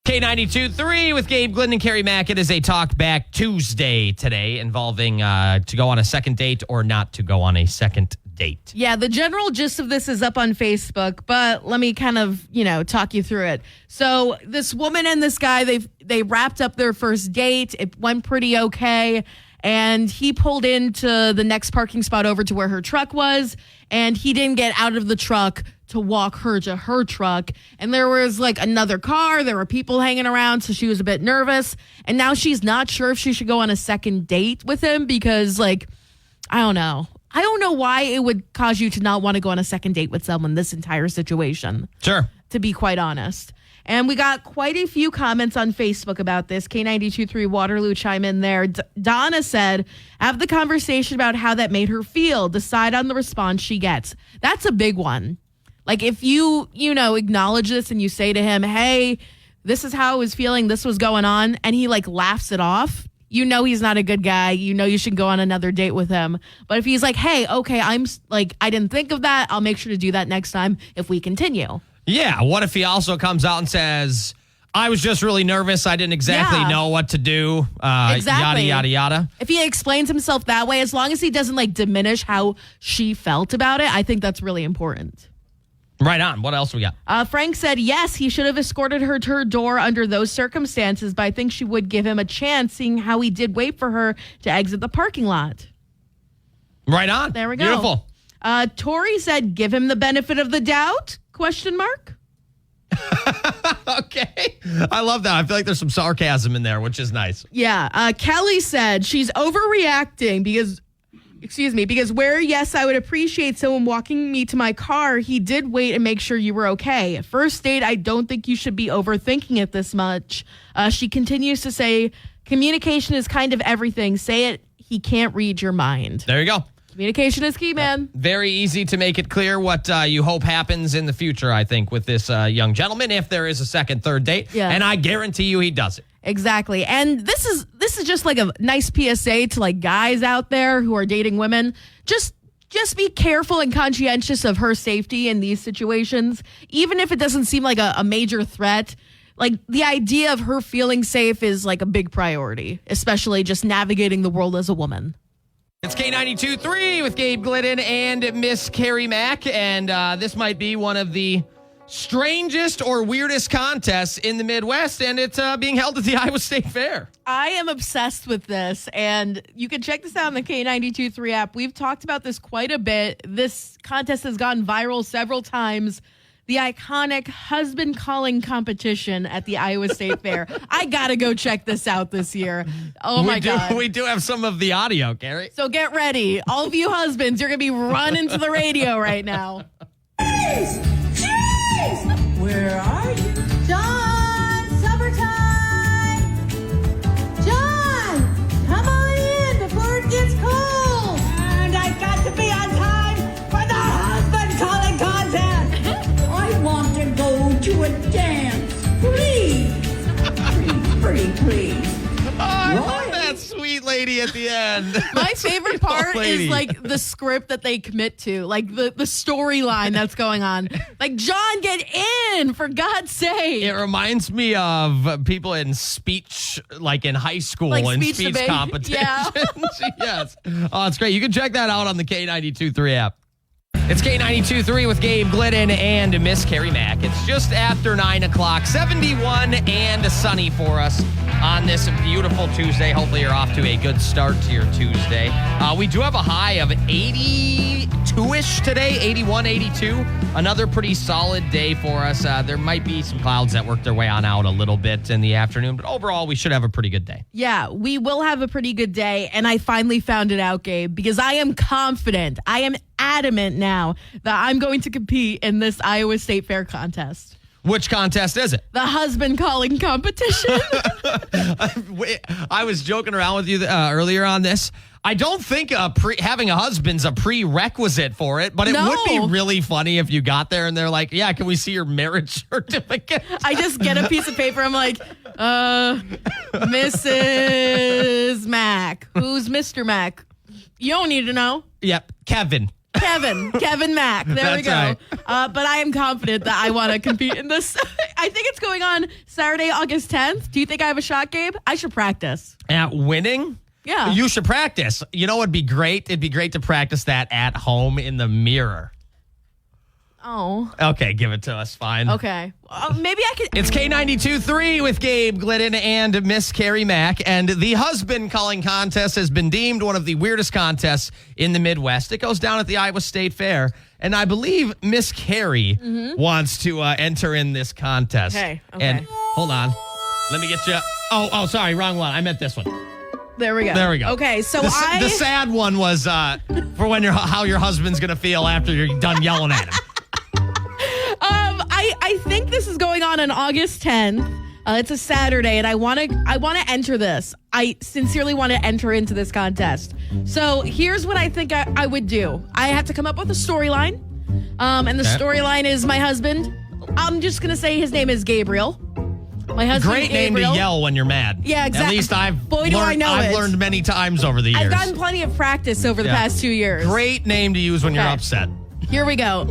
K92.3 with Gabe Glenn and Carrie Mack. It is a Talk Back Tuesday today involving to go on a second date or not to go on a second date. Yeah, the general gist of this is up on Facebook, but let me kind of, talk you through it. So this woman and this guy, they wrapped up their first date. It went pretty okay. And he pulled into the next parking spot over to where her truck was, and he didn't get out of the truck to walk her to her truck. And there was another car. There were people hanging around, so she was a bit nervous. And now she's not sure if she should go on a second date with him because, I don't know. I don't know why it would cause you to not want to go on a second date with someone, this entire situation. Sure. To be quite honest. And we got quite a few comments on Facebook about this. K92.3 Waterloo chime in there. Donna said, have the conversation about how that made her feel. Decide on the response she gets. That's a big one. If you, acknowledge this and you say to him, hey, this is how I was feeling, this was going on, and he laughs it off, he's not a good guy. You should go on another date with him. But if he's hey, okay, I didn't think of that. I'll make sure to do that next time if we continue. Yeah. What if he also comes out and says, I was just really nervous. I didn't exactly know what to do. Exactly. Yada, yada, yada. If he explains himself that way, as long as he doesn't diminish how she felt about it, I think that's really important. Right on. What else we got? Frank said, yes, he should have escorted her to her door under those circumstances, but I think she would give him a chance, seeing how he did wait for her to exit the parking lot. Right on. There we go. Beautiful. Tori said, give him the benefit of the doubt? ? Okay. I love that. I feel like there's some sarcasm in there, which is nice. Yeah. Kelly said she's overreacting because where, yes, I would appreciate someone walking me to my car, he did wait and make sure you were okay. First date, I don't think you should be overthinking it this much. She continues to say, communication is kind of everything. Say it, he can't read your mind. There you go. Communication is key, man. Very easy to make it clear what you hope happens in the future, I think, with this young gentleman, if there is a second, third date. Yeah. And I guarantee you he does it. Exactly. And this is just like a nice PSA to like guys out there who are dating women. Just be careful and conscientious of her safety in these situations, even if it doesn't seem like a major threat. Like, the idea of her feeling safe is like a big priority, especially just navigating the world as a woman. It's K92.3 with Gabe Glidden and Miss Carrie Mack. And this might be one of the strangest or weirdest contests in the Midwest. And it's being held at the Iowa State Fair. I am obsessed with this. And you can check this out on the K92.3 app. We've talked about this quite a bit. This contest has gone viral several times. The iconic husband calling competition at the Iowa State Fair. I got to go check this out this year. Oh, my God. We do have some of the audio, Carrie. So get ready. All of you husbands, you're going to be running to the radio right now. Jeez! Where are you? John, summertime! John, come on in before it gets cold! And I've got to be on time for the husband calling contest! I want to go to a dance, please. Oh, I love that sweet lady at the end. My favorite part lady. is like the script that they commit to, like the storyline that's going on. Like, John, get in, for God's sake. It reminds me of people in speech, like in high school, Like in speech speech debate? competitions. Yeah. Yes. Oh, it's great. You can check that out on the K92.3 app. It's K92.3 with Gabe Glidden and Miss Carrie Mack. It's just after 9 o'clock, 71 and sunny for us on this beautiful Tuesday. Hopefully you're off to a good start to your Tuesday. We do have a high of 82-ish today, 81, 82. Another pretty solid day for us. There might be some clouds that work their way on out a little bit in the afternoon, but overall we should have a pretty good day. Yeah, we will have a pretty good day. And I finally found it out, Gabe, because I am confident. I am adamant now that I'm going to compete in this Iowa State Fair contest. Which contest is it? The husband calling competition. I was joking around with you earlier on this. I don't think having a husband's a prerequisite for it, but it would be really funny if you got there and they're like, yeah, can we see your marriage certificate? I just get a piece of paper. I'm like, Mrs. Mack. Who's Mr. Mack? You don't need to know. Yep, Kevin Mack. There we go. Right. But I am confident that I want to compete in this. I think it's going on Saturday, August 10th. Do you think I have a shot, Gabe? I should practice. At winning? Yeah. You should practice. You know what would be great? It'd be great to practice that at home in the mirror. Oh. Okay, give it to us. Fine. Okay. Maybe I could. It's K92.3 with Gabe Glidden and Miss Carrie Mack. And the husband calling contest has been deemed one of the weirdest contests in the Midwest. It goes down at the Iowa State Fair. And I believe Miss Carrie wants to enter in this contest. Okay. And hold on. Let me get you. Oh, sorry. Wrong one. I meant this one. There we go. Okay, so the sad one was for when how your husband's going to feel after you're done yelling at him. I think this is going on August 10th. It's a Saturday, and I want to enter this. I sincerely want to enter into this contest. So here's what I think I would do. I have to come up with a storyline, and the storyline is my husband. I'm just gonna say his name is Gabriel. My husband, Great name Gabriel. to yell when you're mad. Yeah, exactly. At least I've I've learned many times over the years. I've gotten plenty of practice over the past 2 years. Great name to use when you're upset. Here we go.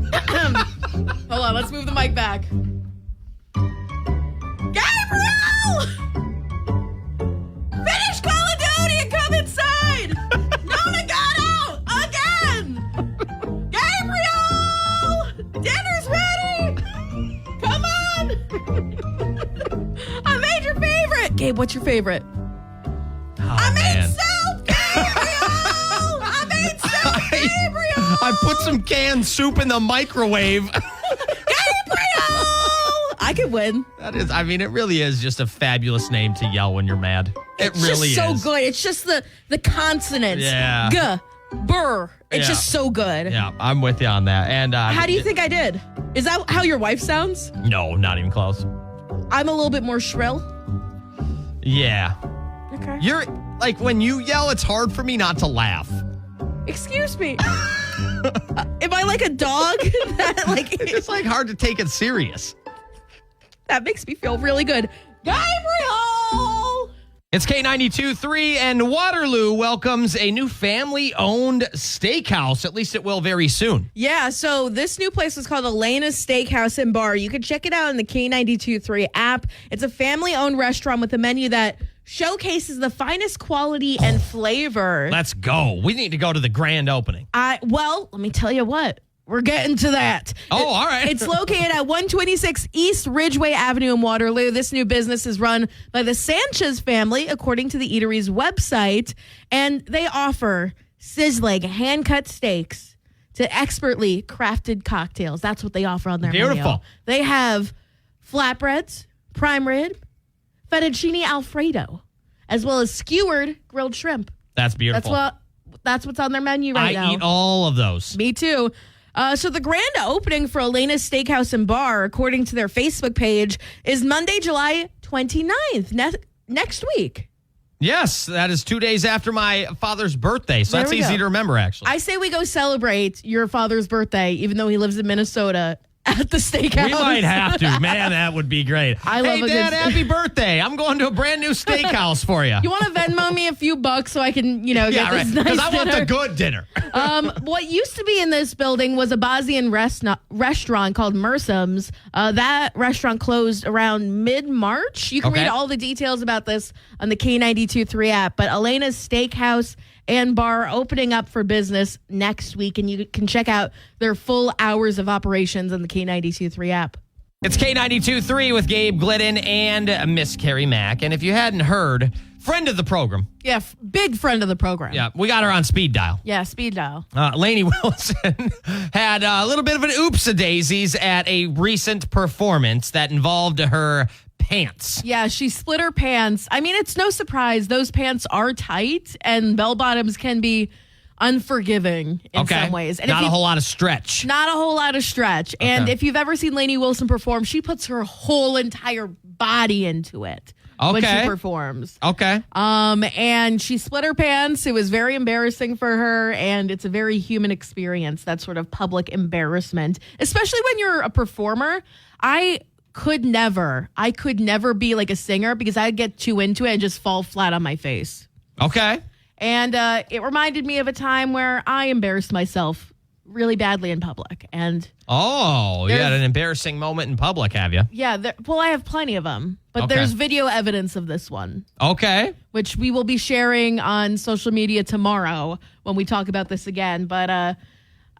Hold on, let's move the mic back. Gabriel! Finish Call of Duty and come inside! Nona got out! Again! Gabriel! Dinner's ready! Gabe, what's your favorite? Oh, man. Soup Gabriel! I made Soup Gabriel! I put some canned soup in the microwave. I could win. That is, I mean, it really is just a fabulous name to yell when you're mad. It really is. It's just so good. It's just the consonants. Yeah. G, burr. It's Yeah. just so good. Yeah, I'm with you on that. And How do you think I did? Is that how your wife sounds? No, not even close. I'm a little bit more shrill. Yeah. Okay. You're like, when you yell, it's hard for me not to laugh. Excuse me. Am I like a dog? It's like hard to take it serious. That makes me feel really good. Gabriel! It's K92.3, and Waterloo welcomes a new family-owned steakhouse. At least it will very soon. Yeah, so this new place is called Elena's Steakhouse and Bar. You can check it out in the K92.3 app. It's a family-owned restaurant with a menu that showcases the finest quality and flavor. Let's go. We need to go to the grand opening. Well, let me tell you what. We're getting to that. Oh, all right. It's located at 126 East Ridgeway Avenue in Waterloo. This new business is run by the Sanchez family, according to the eatery's website, and they offer sizzling hand-cut steaks to expertly crafted cocktails. That's what they offer on their menu. Beautiful. They have flatbreads, prime rib, fettuccine Alfredo, as well as skewered grilled shrimp. That's beautiful. That's what's on their menu right now. I eat all of those. Me too. So the grand opening for Elena's Steakhouse and Bar, according to their Facebook page, is Monday, July 29th, next week. Yes, that is 2 days after my father's birthday, so There that's we easy go. to remember, actually. I say we go celebrate your father's birthday, even though he lives in Minnesota, at the steakhouse. We might have to. Man, that would be great. I love hey, a Dad, good- happy birthday. I'm going to a brand new steakhouse for you. You want to Venmo me a few bucks so I can, yeah, get right. this Because nice I want dinner? the good dinner. What used to be in this building was a Bosnian restaurant called Mersum's. That restaurant closed around mid-March. You can Okay. read all the details about this on the K92.3 app. But Elena's Steakhouse and Bar opening up for business next week, and you can check out their full hours of operations on the K92.3 app. It's K92.3 with Gabe Glidden and Miss Carrie Mack. And if you hadn't heard, friend of the program. Yeah, big friend of the program. Yeah, we got her on speed dial. Yeah, speed dial. Lainey Wilson had a little bit of an oops-a-daisies at a recent performance that involved her pants. Yeah, she split her pants. I mean, it's no surprise. Those pants are tight, and bell bottoms can be unforgiving in some ways. And Not a whole lot of stretch. Not a whole lot of stretch. And if you've ever seen Lainey Wilson perform, she puts her whole entire body into it when she Okay. performs. Okay. And she split her pants. It was very embarrassing for her, and it's a very human experience, that sort of public embarrassment, especially when you're a performer. I could never be like a singer because I'd get too into it and just fall flat on my face. Okay. And it reminded me of a time where I embarrassed myself really badly in public. And Oh, you had an embarrassing moment in public, have you? yeah, I have plenty of them, but Okay. there's video evidence of this one, Okay. which we will be sharing on social media tomorrow when we talk about this again. But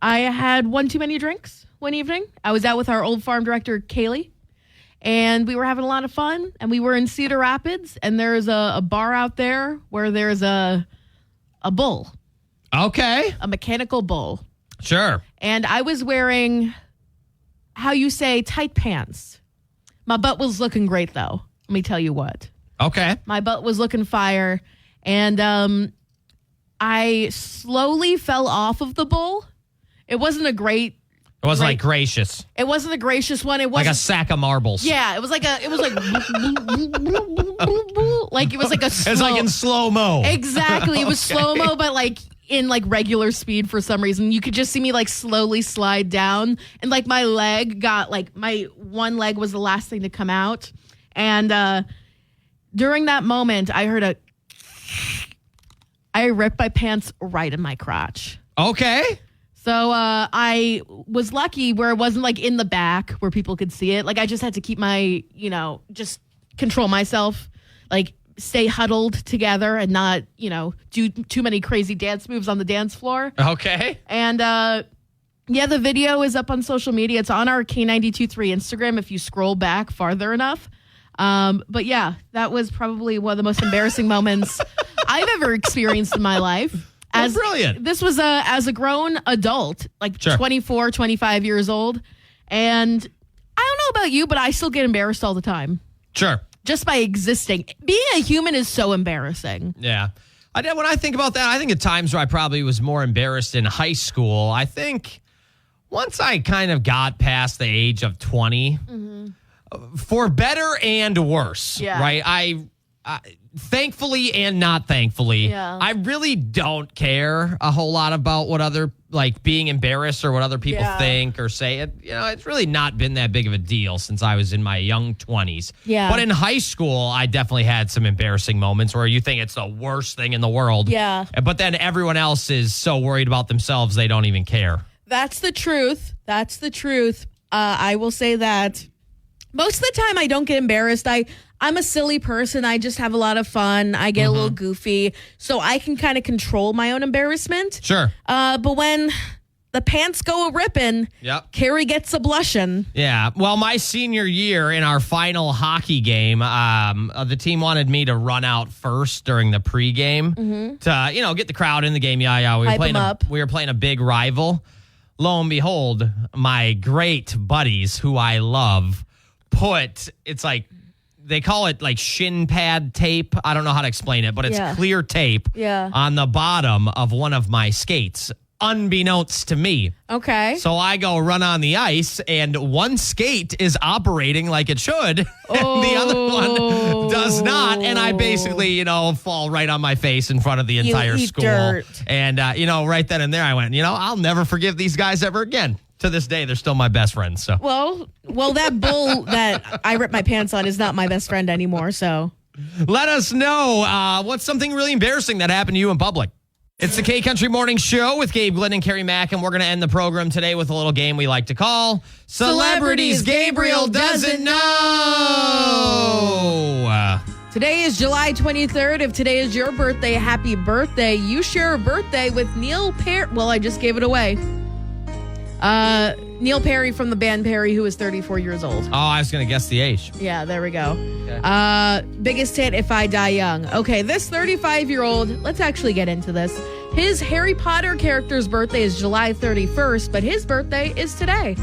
I had one too many drinks one evening. I was out with our old farm director, Kaylee, and we were having a lot of fun. And we were in Cedar Rapids, and there's a bar out there where there's a bull, Okay. a mechanical bull. Sure. And I was wearing, how you say, tight pants. My butt was looking great, though. Let me tell you what. Okay. My butt was looking fire. And I slowly fell off of the bull. It wasn't a great. It wasn't Right. like gracious, It wasn't a gracious one. It like wasn't. a sack of marbles. Yeah, it was like like it was like a slow. It's like in slow-mo. Exactly. It was Okay. slow-mo, but like in like regular speed for some reason. You could just see me like slowly slide down, and like my leg got like my one leg was the last thing to come out. And during that moment, I heard I ripped my pants right in my crotch. Okay. So I was lucky where it wasn't like in the back where people could see it. Like I just had to keep my, just control myself, like stay huddled together and not, do too many crazy dance moves on the dance floor. Okay. And the video is up on social media. It's on our K92.3 Instagram if you scroll back farther enough. But yeah, that was probably one of the most embarrassing moments I've ever experienced in my life. Brilliant. This was as a grown adult, like 24, 25 years old. And I don't know about you, but I still get embarrassed all the time. Sure. Just by existing. Being a human is so embarrassing. Yeah. When I think about that, I think at times where I probably was more embarrassed in high school, I think once I kind of got past the age of 20, for better and worse, right? I thankfully and not thankfully, I really don't care a whole lot about what other, like being embarrassed or what other people think or say. It's really not been that big of a deal since I was in my young 20s. Yeah. But in high school, I definitely had some embarrassing moments where you think it's the worst thing in the world. Yeah. But then everyone else is so worried about themselves, they don't even care. That's the truth. That's the truth. I will say that most of the time I don't get embarrassed. I'm a silly person. I just have a lot of fun. I get a little goofy. So I can kind of control my own embarrassment. Sure. But when the pants go a-ripping, Carrie gets a blushing. Yeah. Well, my senior year in our final hockey game, the team wanted me to run out first during the pregame to, get the crowd in the game. Yeah. We were playing a big rival. Lo and behold, my great buddies who I love it's like, they call it like shin pad tape. I don't know how to explain it, but it's clear tape on the bottom of one of my skates, unbeknownst to me. Okay. So I go run on the ice, and one skate is operating like it should, and the other one does not. And I basically, fall right on my face in front of the entire school. Dirt. And, right then and there, I went, I'll never forgive these guys ever again. To this day, they're still my best friends. So well, that bull that I ripped my pants on is not my best friend anymore. So let us know what's something really embarrassing that happened to you in public. It's the K Country Morning Show with Gabe Glenn and Carrie Mack, and we're going to end the program today with a little game we like to call Celebrities Gabriel Doesn't Know. Today is July 23rd. If today is your birthday, happy birthday. You share a birthday with Neil Perry. Well, I just gave it away. Neil Perry from the band Perry, who is 34 years old. Oh, I was going to guess the age. Yeah, there we go. Okay. Biggest hit, If I Die Young. Okay, this 35-year-old, let's actually get into this. His Harry Potter character's birthday is July 31st, but his birthday is today.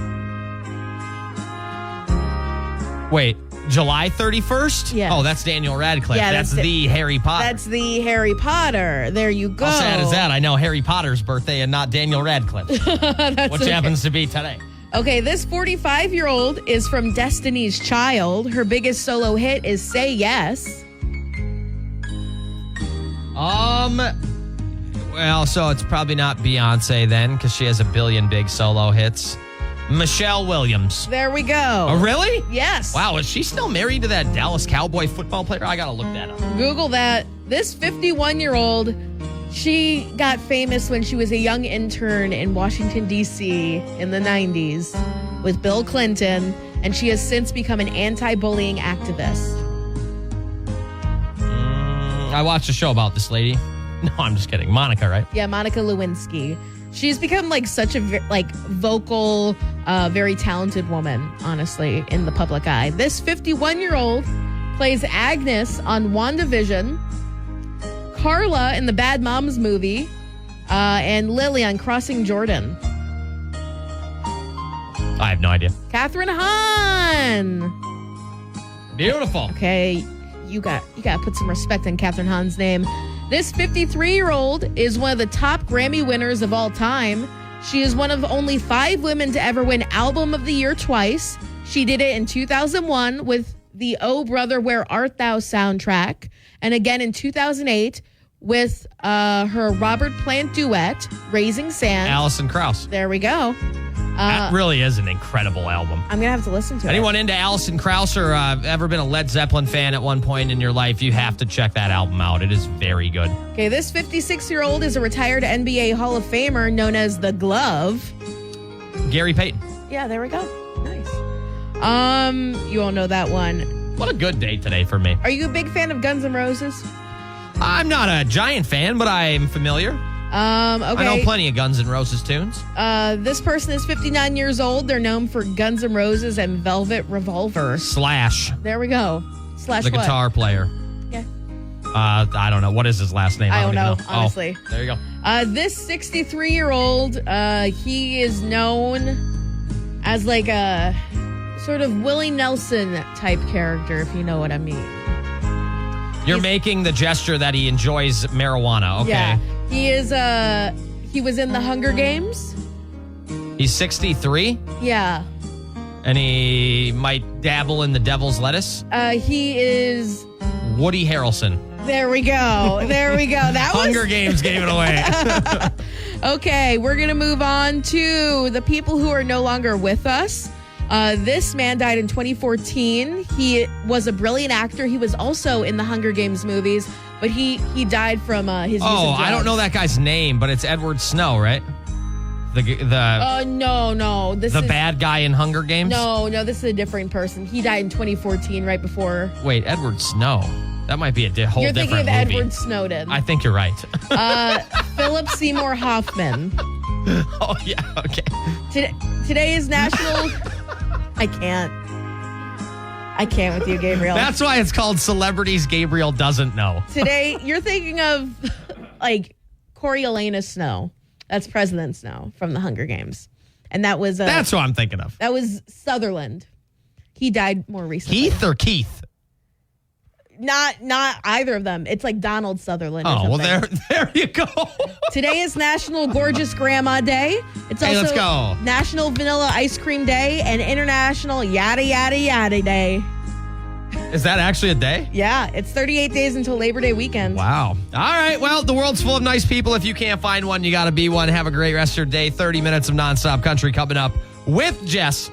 Wait, July 31st? Yes. Oh, that's Daniel Radcliffe. Yeah, that's the Harry Potter. That's the Harry Potter. There you go. How sad is that? I know Harry Potter's birthday and not Daniel Radcliffe. Which happens to be today. Okay, this 45-year-old is from Destiny's Child. Her biggest solo hit is Say Yes. Well, so it's probably not Beyonce then, because she has a billion big solo hits. Michelle Williams. There we go. Oh, really? Yes. Wow, is she still married to that Dallas Cowboy football player? I gotta look that up. Google that. This 51-year-old, she got famous when she was a young intern in Washington, D.C. in the 90s with Bill Clinton, and she has since become an anti-bullying activist. I watched a show about this lady. No, I'm just kidding. Monica, right? Yeah, Monica Lewinsky. She's become like such a vocal, very talented woman, honestly, in the public eye. This 51-year-old plays Agnes on WandaVision, Carla in the Bad Moms movie, and Lily on Crossing Jordan. I have no idea. Catherine Hahn. Beautiful. Okay, you got to put some respect on Catherine Hahn's name. This 53-year-old is one of the top Grammy winners of all time. She is one of only 5 women to ever win Album of the Year twice. She did it in 2001 with the Oh Brother, Where Art Thou soundtrack, and again in 2008 with her Robert Plant duet, Raising Sand. Alison Krauss. There we go. That really is an incredible album. I'm going to have to listen to it. Anyone into Alison Krauss or ever been a Led Zeppelin fan at one point in your life, you have to check that album out. It is very good. Okay, this 56-year-old is a retired NBA Hall of Famer known as The Glove. Gary Payton. Yeah, there we go. Nice. You all know that one. What a good day today for me. Are you a big fan of Guns N' Roses? I'm not a giant fan, but I am familiar. Okay. I know plenty of Guns N' Roses tunes. This person is 59 years old. They're known for Guns N' Roses and Velvet Revolver. Slash. There we go. Slash The what? guitar player. Yeah. I don't know. What is his last name? I don't even know, honestly. Oh, there you go. This 63-year-old, he is known as like a sort of Willie Nelson type character, if you know what I mean. You're making the gesture that he enjoys marijuana. Okay. Yeah. He was in the Hunger Games. He's 63 Yeah. and he might dabble in the devil's lettuce. He is. Woody Harrelson. There we go. There we go. That was Hunger Games gave it away. Okay, we're going to move on to the people who are no longer with us. This man died in 2014. He was a brilliant actor. He was also in the Hunger Games movies, but he died from his use of Oh, I don't drugs. know that guy's name, but it's Edward Snow, right? No. This the is bad guy in Hunger Games? No, this is a different person. He died in 2014, right before. Wait, Edward Snow. That might be a whole You're thinking different of movie. Edward Snowden. I think you're right. Philip Seymour Hoffman. Oh, yeah, okay. Today is National. I can't with you, Gabriel. That's why it's called Celebrities Gabriel Doesn't Know. Today, you're thinking of like Coriolanus Snow. That's President Snow from the Hunger Games, and that was That's what I'm thinking of. that was Sutherland. He died more recently. Keith or Keith? Not either of them. It's like Donald Sutherland. or Oh, well, something. there you go. Today is National Gorgeous Grandma Day. It's Hey, also let's go. National Vanilla Ice Cream Day and International Yada Yada Yada Day. Is that actually a day? Yeah, it's 38 days until Labor Day weekend. Wow. All right. Well, the world's full of nice people. If you can't find one, you got to be one. Have a great rest of your day. 30 minutes of nonstop country coming up with Jess.